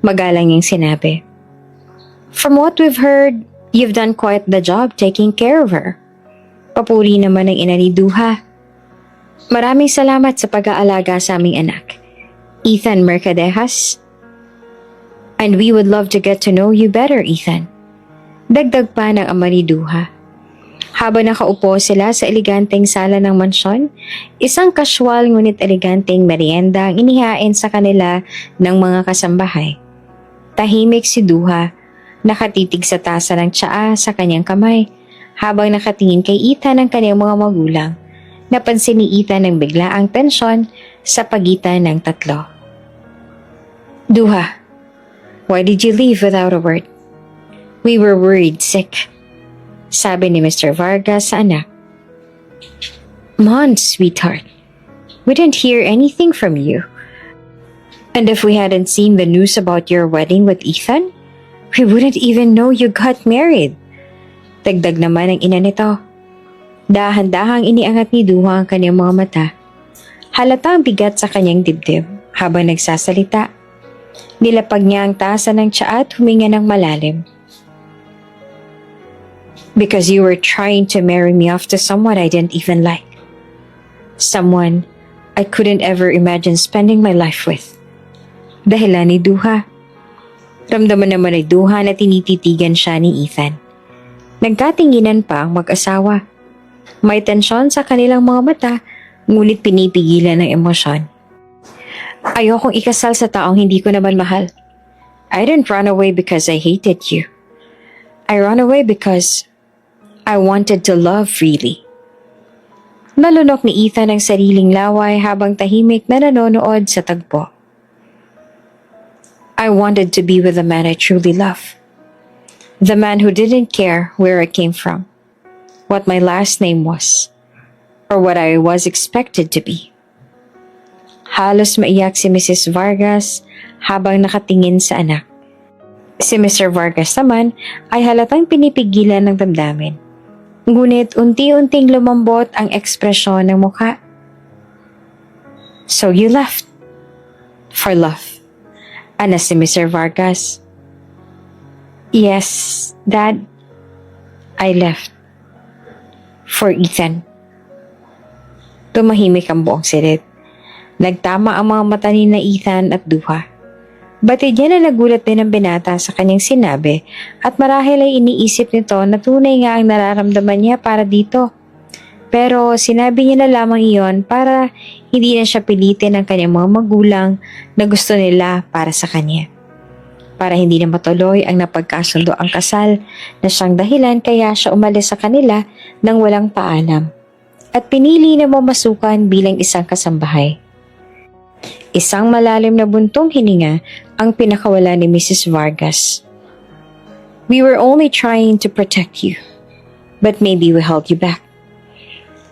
magalang niyang sinabi. From what we've heard, you've done quite the job taking care of her. Papuri naman ng ina ni Duha. Maraming salamat sa pag-aalaga sa aming anak, Ethan Mercadejas. And we would love to get to know you better, Ethan. Dagdag pa ng ama ni Duha. Habang nakaupo sila sa eleganteng sala ng mansyon, isang casual ngunit eleganteng merienda ang inihain sa kanila ng mga kasambahay. Tahimik si Duha, nakatitig sa tasa ng tsaa sa kanyang kamay, habang nakatingin kay Ethan ang kanyang mga magulang. Napansin ni Ethan ang biglaang tensyon sa pagitan ng tatlo. Duha, why did you leave without a word? We were worried sick. Sabi ni Mr. Vargas sa anak. Mon, sweetheart, we didn't hear anything from you. And if we hadn't seen the news about your wedding with Ethan, we wouldn't even know you got married. Dagdag naman ang ina nito. Dahan-dahang iniangat ni Duha ang kanyang mga mata. Halata ang bigat sa kanyang dibdib habang nagsasalita. Nilapag niya ang tasa ng tsaa at huminga ng malalim. Because you were trying to marry me off to someone I didn't even like. Someone I couldn't ever imagine spending my life with. Dahilan ni Duha. Ramdaman naman ni Duha na tinititigan siya ni Ethan. Nagkatinginan pa ang mag-asawa. May tensyon sa kanilang mga mata, ngunit pinipigilan ng emosyon. Ayokong ikasal sa taong hindi ko naman mahal. I didn't run away because I hated you. I ran away because I wanted to love freely. Nalunok ni Ethan ang sariling laway habang tahimik na nanonood sa tagpo. I wanted to be with the man I truly love. The man who didn't care where I came from, what my last name was, or what I was expected to be. Halos maiyak si Mrs. Vargas habang nakatingin sa anak. Si Mr. Vargas naman ay halatang pinipigilan ng damdamin. Ngunit unti-unting lumambot ang ekspresyon ng mukha. So you left. For love. Ana si Mr. Vargas. Yes, Dad. I left. For Ethan. Tumahimik ang buong silid. Nagtama ang mga mata ni na Ethan at Duha. Batid niya na nagulat din ang binata sa kanyang sinabi at marahil ay iniisip nito na tunay nga ang nararamdaman niya para dito. Pero sinabi niya na lamang iyon para hindi na siya pilitin ng kanyang mga magulang na gusto nila para sa kanya. Para hindi na matuloy ang napagkasundo ang kasal na siyang dahilan kaya siya umalis sa kanila nang walang paalam at pinili na mamasukan bilang isang kasambahay. Isang malalim na buntong hininga ang pinakawala ni Mrs. Vargas. We were only trying to protect you, but maybe we held you back.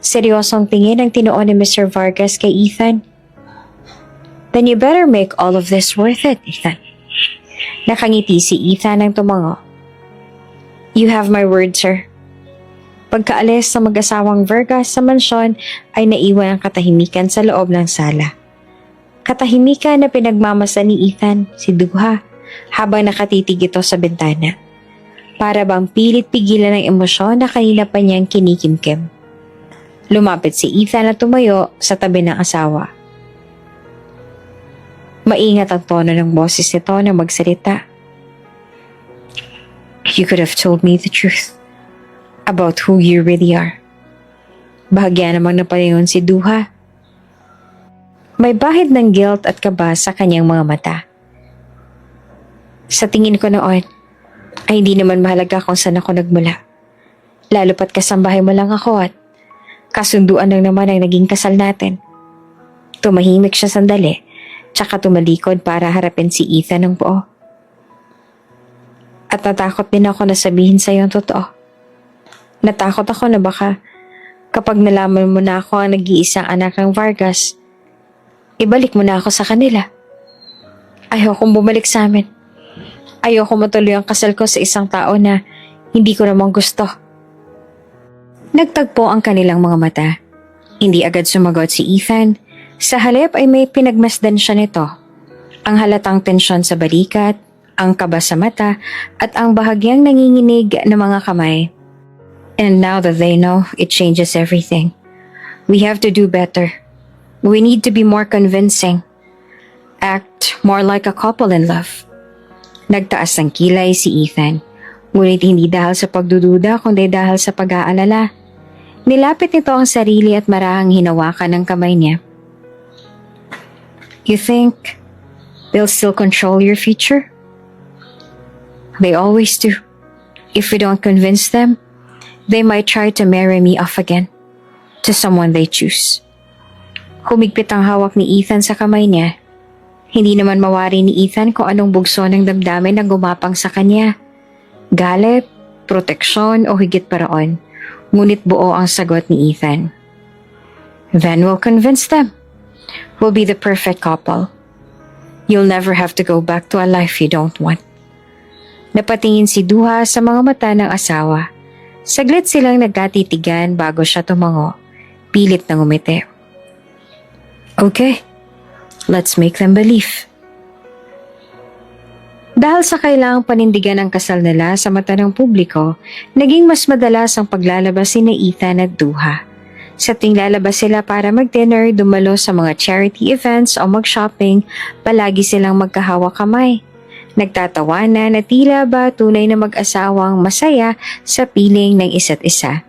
Seryosong tingin ang tinuon ni Mr. Vargas kay Ethan. Then you better make all of this worth it, Ethan. Nakangiti si Ethan ng tumango. You have my word, sir. Pagkaalis sa mag-asawang Vargas sa mansyon ay naiwan ang katahimikan sa loob ng sala. Katahimikan na pinagmamasa ni Ethan, si Duha, habang nakatitig ito sa bintana. Para bang pilit pigilan ng emosyon na kanina pa niyang kinikimkim. Lumapit si Ethan at tumayo sa tabi ng asawa. Maingat ang tono ng boses nito na magsalita. You could have told me the truth. about who you really are. Bahagya namang napalingon si Duha. May bahid ng guilt at kaba sa kanyang mga mata. Sa tingin ko noon, ay hindi naman mahalaga kung saan ako nagmula. Lalo pat kasambahay mo lang ako at kasunduan lang naman ang naging kasal natin. Tumahimik siya sandali, tsaka tumalikod para harapin si Ethan ng buo. At natakot din ako na sabihin sa'yo ang totoo. Natakot ako na baka kapag nalaman mo na ako ang nag-iisang anak ng Vargas, ibalik mo na ako sa kanila. Ayokong bumalik sa amin. Ayoko matuloy ang kasal ko sa isang tao na hindi ko namang gusto. Nagtagpo ang kanilang mga mata. Hindi agad sumagot si Ethan. Sa halip ay may pinagmasdan siya nito. Ang halatang tensyon sa balikat, ang kaba sa mata, at ang bahagyang nanginginig na mga kamay. And now that they know, it changes everything. We have to do better. We need to be more convincing. Act more like a couple in love. Nagtaas ng kilay si Ethan. Ngunit hindi dahil sa pagdududa kundi dahil sa pag-aalala. Nilapit nito ang sarili at marahang hinawakan ng kamay niya. You think they'll still control your future? They always do. If we don't convince them, they might try to marry me off again to someone they choose. Humigpit ang hawak ni Ethan sa kamay niya. Hindi naman mawari ni Ethan kung anong bugso ng damdamin na gumapang sa kanya. Galit, proteksyon o higit pa roon. Ngunit buo ang sagot ni Ethan. Then we'll convince them. We'll be the perfect couple. You'll never have to go back to a life you don't want. Napatingin si Duha sa mga mata ng asawa. Saglit silang nagkatitigan bago siya tumango. Pilit na ngumiti. Okay. Let's make them believe. Dahil sa kailangang panindigan ang kasal nila sa mata ng publiko, naging mas madalas ang paglalabas ni Ethan at Duha. Sa tuwing lalabas sila para mag-dinner, dumalo sa mga charity events o mag-shopping, palagi silang magkahawak kamay. Nagtatawanan na tila ba tunay na mag-asawang masaya sa piling ng isa't isa.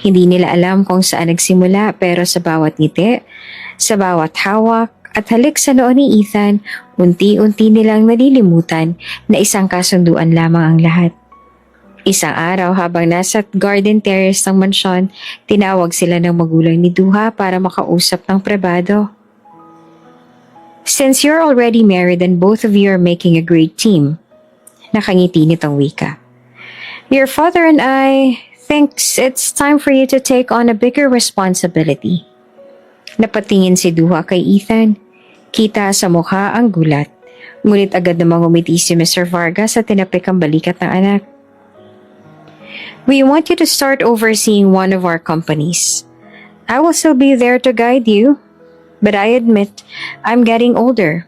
Hindi nila alam kung saan nagsimula pero sa bawat ngiti, sa bawat hawak, at halik sa noo ni Ethan, unti-unti nilang nalilimutan na isang kasunduan lamang ang lahat. Isang araw habang nasa garden terrace ng mansyon, tinawag sila ng magulang ni Duha para makausap ng pribado. Since you're already married and both of you are making a great team, nakangiti nitong wika. Your father and I thinks it's time for you to take on a bigger responsibility. Napatingin si Duha kay Ethan. Kita sa mukha ang gulat. Ngunit agad namang umiti si Mr. Vargas at tinapik ang balikat ng anak. We want you to start overseeing one of our companies. I will still be there to guide you, but I admit I'm getting older,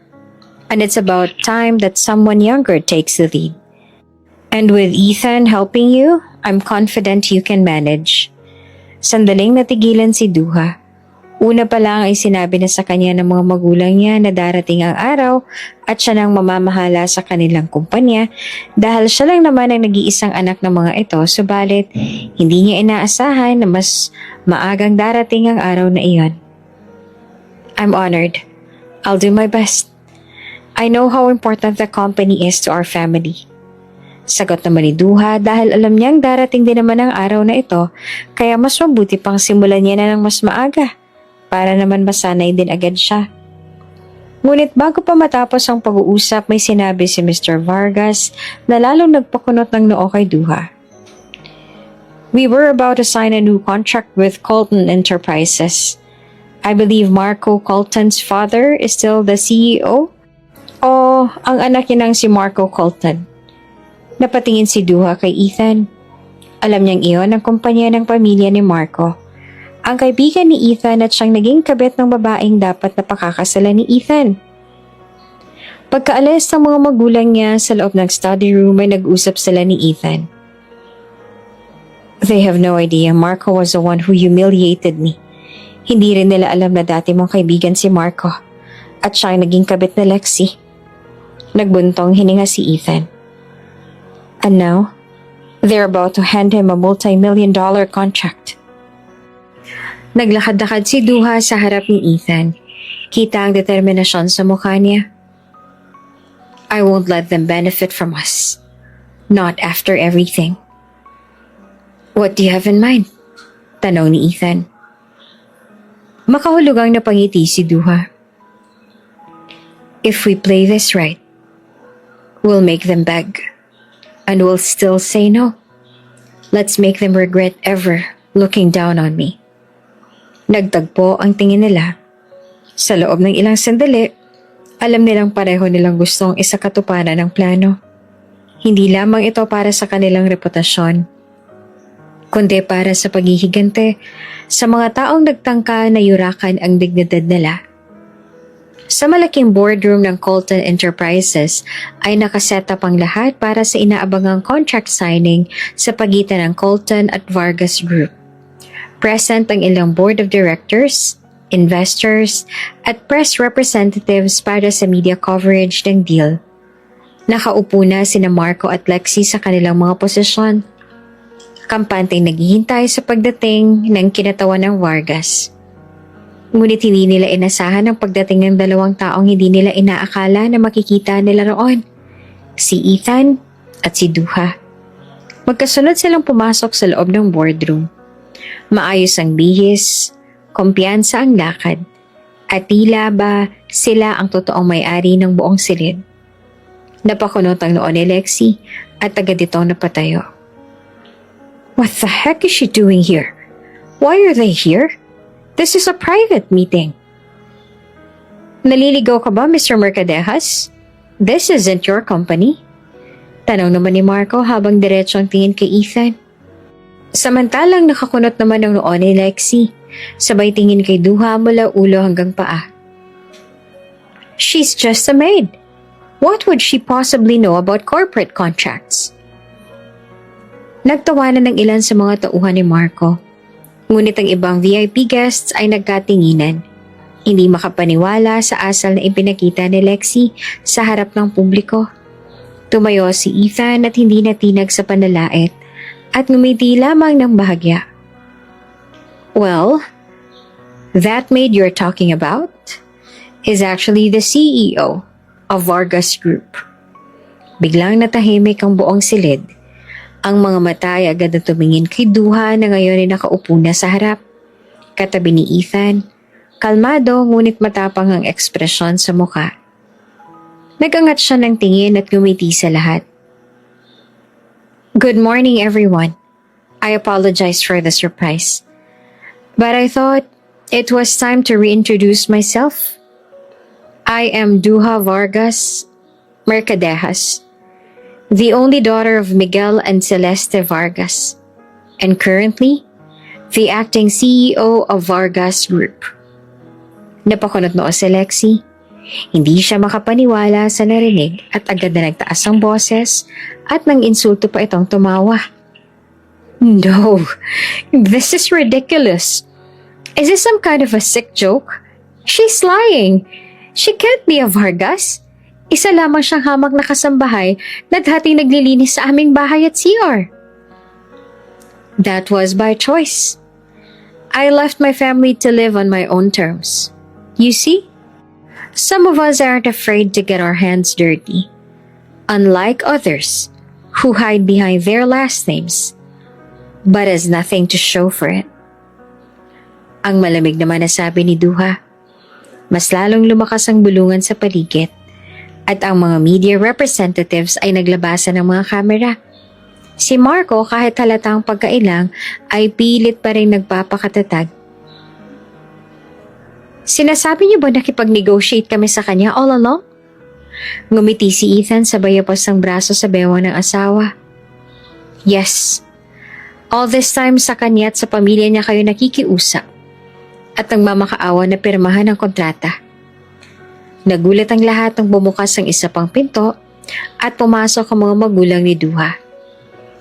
and it's about time that someone younger takes the lead. And with Ethan helping you, I'm confident you can manage. Sandaling natigilan si Duha. Una pa lang ay sinabi na sa kanya ng mga magulang niya na darating ang araw at siya nang mamamahala sa kanilang kumpanya dahil siya lang naman ang nag-iisang anak ng mga ito, subalit hindi niya inaasahan na mas maagang darating ang araw na iyon. I'm honored. I'll do my best. I know how important the company is to our family. Sagot naman ni Duha dahil alam niyang darating din naman ang araw na ito kaya mas mabuti pang simulan niya na ng mas maaga. Para naman masanay din agad siya. Ngunit bago pa matapos ang pag-uusap, may sinabi si Mr. Vargas na lalong nagpakunot ng noo kay Duha. We were about to sign a new contract with Colton Enterprises. I believe Marco Colton's father is still the CEO? O ang anak niya nang si Marco Colton? Napatingin si Duha kay Ethan. Alam niyang iyon ang kumpanya ng pamilya ni Marco. Ang kaibigan ni Ethan at siyang naging kabit ng babaeng dapat na pakakasalan ni Ethan. Pagkaalis ng mga magulang niya sa loob ng study room ay nag-usap sila ni Ethan. They have no idea Marco was the one who humiliated me. Hindi rin nila alam na dati mong kaibigan si Marco at siyang naging kabit na Lexi. Nagbuntong hininga si Ethan. And now, They're about to hand him a multi-million-dollar contract. Naglakad-lakad si Duha sa harap ni Ethan. Kita ang determinasyon sa mukha niya. I won't let them benefit from us. Not after everything. What do you have in mind? Tanong ni Ethan. Makahulugang napangiti si Duha. If we play this right, we'll make them beg. And we'll still say no. Let's make them regret ever looking down on me. Nagtagpo ang tingin nila. Sa loob ng ilang sandali, alam nilang pareho nilang gustong isakatuparan ang plano. Hindi lamang ito para sa kanilang reputasyon, kundi para sa paghihigante sa mga taong nagtangka na yurakan ang dignidad nila. Sa malaking boardroom ng Colton Enterprises ay nakaset up ang lahat para sa inaabangang contract signing sa pagitan ng Colton at Vargas Group. Present ang ilang board of directors, investors, at press representatives para sa media coverage ng deal. Nakaupo na sina Marco at Lexi sa kanilang mga posisyon. Kampanteng naghihintay sa pagdating ng kinatawan ng Vargas. Ngunit hindi nila inasahan ang pagdating ng dalawang taong hindi nila inaakala na makikita nila roon. Si Ethan at si Duha. Magkasunod silang pumasok sa loob ng boardroom. Maayos ang bihis, kumpiyansa ang lakad, at tila ba sila ang totoong may-ari ng buong silid. Napakunot ang noon ni Lexi at agad itong napatayo. What the heck is she doing here? Why are they here? This is a private meeting. Naliligaw ka ba, Mr. Mercadejas? This isn't your company. Tanong naman ni Marco habang diretso ang tingin kay Ethan. Samantalang nakakunot naman ang noon ni Lexi, sabay tingin kay Duha mula ulo hanggang paa. She's just a maid. What would she possibly know about corporate contracts? Nagtawanan ng ilan sa mga tauhan ni Marco. Ngunit ang ibang VIP guests ay nagkatinginan. Hindi makapaniwala sa asal na ipinakita ni Lexi sa harap ng publiko. Tumayo si Ethan at hindi natinag sa panalait at ngumiti lamang ng bahagya. Well, that maid you're talking about is actually the CEO of Vargas Group. Biglang natahimik ang buong silid. Ang mga mata ay agad na tumingin kay Duha na ngayon ay nakaupo na sa harap. Katabi ni Ethan, kalmado ngunit matapang ang ekspresyon sa mukha. Nagangat siya ng tingin at ngumiti sa lahat. Good morning everyone. I apologize for the surprise. But I thought it was time to reintroduce myself. I am Duha Vargas Mercadejas, the only daughter of Miguel and Celeste Vargas, and currently, the acting CEO of Vargas Group. Napakunot noo si Lexi. Hindi siya makapaniwala sa narinig at agad na nagtaas ang boses at nang insulto pa itong tumawa. No, this is ridiculous. Is this some kind of a sick joke? She's lying. She can't be a Vargas. Isa lamang siyang hamak na kasambahay na dating naglilinis sa aming bahay at CR. That was by choice. I left my family to live on my own terms. You see? Some of us aren't afraid to get our hands dirty, unlike others who hide behind their last names, but has nothing to show for it. Ang malamig naman na sabi ni Duha. Mas lalong lumakas ang bulungan sa paligid at ang mga media representatives ay naglabasan ng mga kamera. Si Marco kahit halatang pagkailang ay pilit pa rin nagpapakatatag. Sinasabi niyo ba nakipag-negotiate kami sa kanya all along? Ngumiti si Ethan sabay apos ang braso sa bewa ng asawa. Yes. All this time sa kanya at sa pamilya niya kayo nakikiusap at nagmamakaawa na pirmahan ang kontrata. Nagulat ang lahat nang bumukas ang isa pang pinto at pumasok ang mga magulang ni Duha.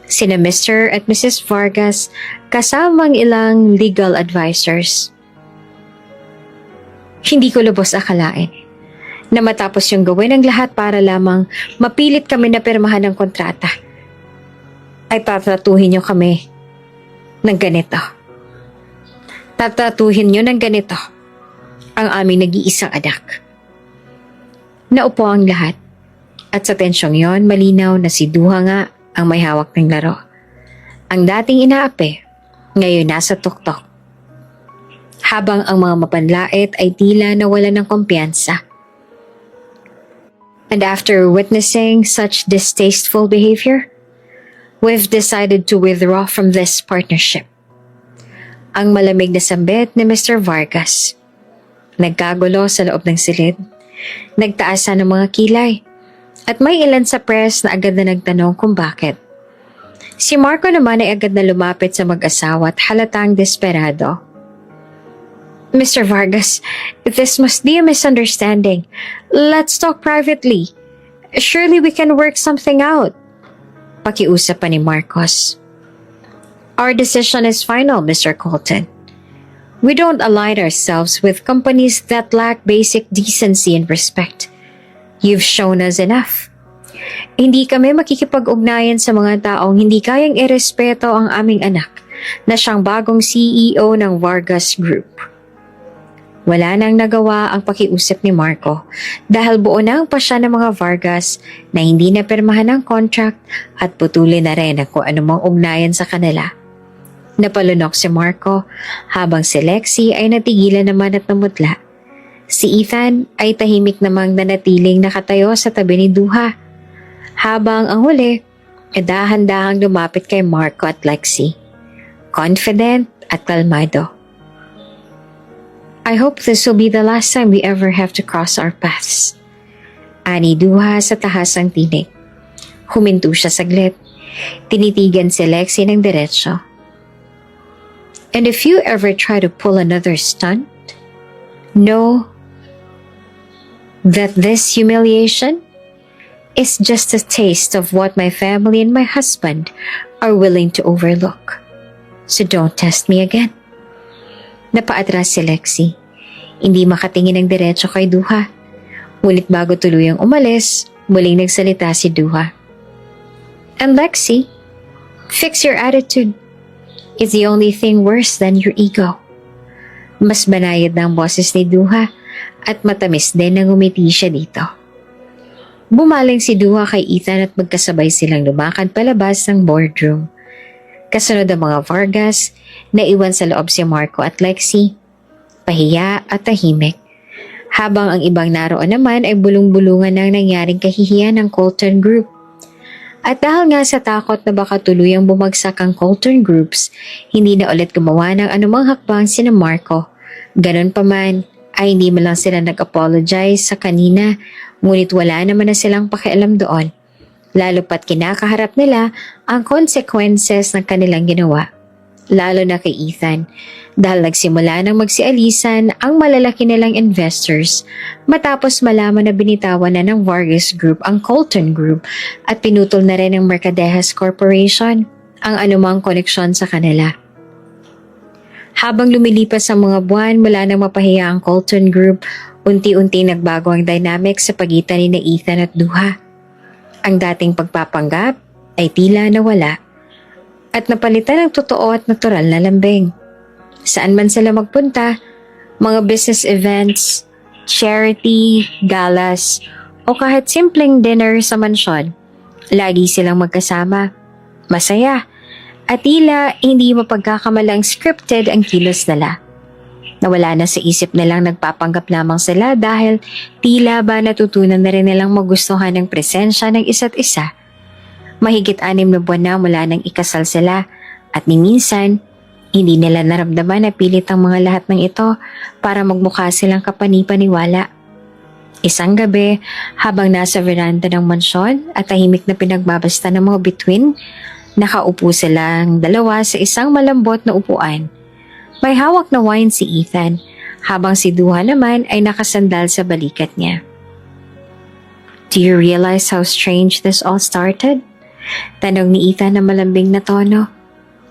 Sina Mr. at Mrs. Vargas kasamang ilang legal advisors. Hindi ko lubos akalain na matapos yung gawin ang lahat para lamang mapilit kami na pirmahan ng kontrata. ay tatratuhin niyo kami ng ganito. Tatratuhin niyo ng ganito ang aming nag-iisang anak. Naupo ang lahat at sa tensyong yon malinaw na si Duha nga ang may hawak ng laro. Ang dating inaapi, ngayon nasa tuktok. Habang ang mga mapanlait ay tila nawala ng kumpiyansa. And after witnessing such distasteful behavior, we've decided to withdraw from this partnership. Ang malamig na sambit ni Mr. Vargas. Nagkagulo sa loob ng silid. Nagtaasan ng mga kilay. At may ilan sa press na agad na nagtanong kung bakit. Si Marco naman ay agad na lumapit sa mag-asawa at halatang desperado. Mr. Vargas, this must be a misunderstanding. Let's talk privately. Surely we can work something out. Pakiusap pa ni Marcos. Our decision is final, Mr. Colton. We don't align ourselves with companies that lack basic decency and respect. You've shown us enough. Hindi kami makikipag-ugnayan sa mga taong hindi kayang irespeto ang aming anak na siyang bagong CEO ng Vargas Group. Wala nang nagawa ang pakiusap ni Marco dahil buo na ang pasya ng mga Vargas na hindi na pirmahan ang contract at putulin na rin ang kung anumang ugnayan sa kanila. Napalunok si Marco habang si Lexi ay natigilan naman at namutla. Si Ethan ay tahimik namang nanatiling nakatayo sa tabi ni Duha. Habang ang huli ay dahan-dahang lumapit kay Marco at Lexi. Confident at kalmado. I hope this will be the last time we ever have to cross our paths. Ani Duha sa tahasang tinig. Huminto siya saglit. Tinitigan si Lexi ng diretsyo. And if you ever try to pull another stunt, know that this humiliation is just a taste of what my family and my husband are willing to overlook. So don't test me again. Napaatras si Lexi. Hindi makatingin ng diretso kay Duha. Ngunit bago tuluyang umalis, muling nagsalita si Duha. And Lexi, fix your attitude. It's the only thing worse than your ego. Mas banayad na ang boses ni Duha at matamis din nang umiti siya dito. Bumaling si Duha kay Ethan at magkasabay silang lumakad palabas ng boardroom. Kasunod ang mga Vargas, naiwan sa loob si Marco at Lexi, pahiya at tahimik. Habang ang ibang naroon naman ay bulong-bulungan ng nangyaring kahihiyan ng Colton Group. At dahil nga sa takot na baka tuluyang bumagsak ang Colton Groups, hindi na ulit gumawa ng anumang hakbang sina Marco. Ganon pa man, ay hindi man lang sila nag-apologize sa kanina, ngunit wala naman na silang pakialam doon. Lalo pat kinakaharap nila ang consequences ng kanilang ginawa. Lalo na kay Ethan, dahil nagsimula nang magsialisan ang malalaki nilang investors matapos malaman na binitawan na ng Vargas Group ang Colton Group at pinutol na rin ng Mercadejas Corporation ang anumang koneksyon sa kanila. Habang lumilipas ang mga buwan mula nang mapahiya ang Colton Group, unti-unti nagbago ang dynamic sa pagitan ni Ethan at Duha. Ang dating pagpapanggap ay tila nawala at napalitan ng totoo at natural na lambing. Saan man sila magpunta, mga business events, charity, galas, o kahit simpleng dinner sa mansyon, lagi silang magkasama, masaya, at tila hindi mapagkakamalang scripted ang kilos nila. Nawala na sa isip nilang nagpapanggap lamang sila dahil tila ba natutunan na rin nilang magustuhan ng presensya ng isa't isa. Mahigit 6 na buwan na mula nang ikasal sila at ni minsan, hindi nila naramdaman na pilit ang mga lahat ng ito para magmukha silang kapanipaniwala. Isang gabi, habang nasa veranda ng mansyon at tahimik na pinagbabasta ng mga bituin, nakaupo silang dalawa sa isang malambot na upuan. May hawak na wine si Ethan, habang si Duha naman ay nakasandal sa balikat niya. Do you realize how strange this all started? Tanong ni Ethan na malambing na tono.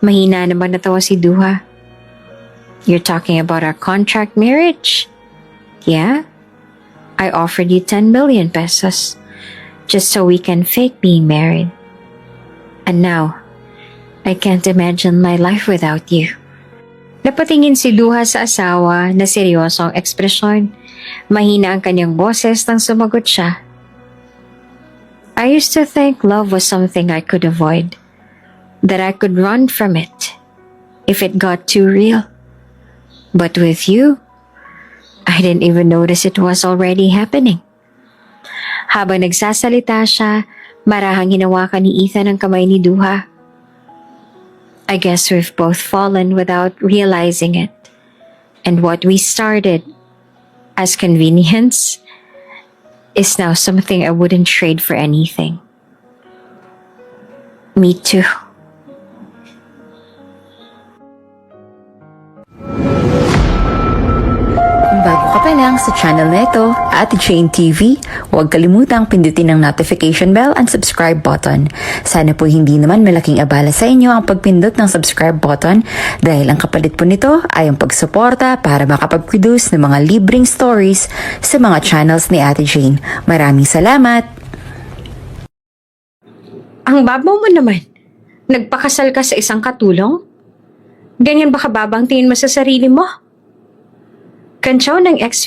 Mahina naman natawa si Duha. You're talking about our contract marriage? Yeah? I offered you 10 million pesos just so we can fake being married. And now, I can't imagine my life without you. Napatingin si Duha sa asawa na seryoso ang ekspresyon. Mahina ang kanyang boses nang sumagot siya. I used to think love was something I could avoid, that I could run from it if it got too real. But with you, I didn't even notice it was already happening. Habang nagsasalita siya, marahang hinawakan ni Ethan ang kamay ni Duha. I guess we've both fallen without realizing it. And what we started as convenience is now something I wouldn't trade for anything. Me too. Kung bago ka pa lang sa channel na ito, Ate Jane TV, huwag kalimutang pindutin ang notification bell and subscribe button. Sana po hindi naman malaking abala sa inyo ang pagpindot ng subscribe button dahil ang kapalit po nito ay ang pagsuporta para makapag-produce ng mga libreng stories sa mga channels ni Ate Jane. Maraming salamat! Ang babaw mo naman. Nagpakasal ka sa isang katulong? Ganyan ba kababang tingin mo sa sarili mo? Kantsaw ng ex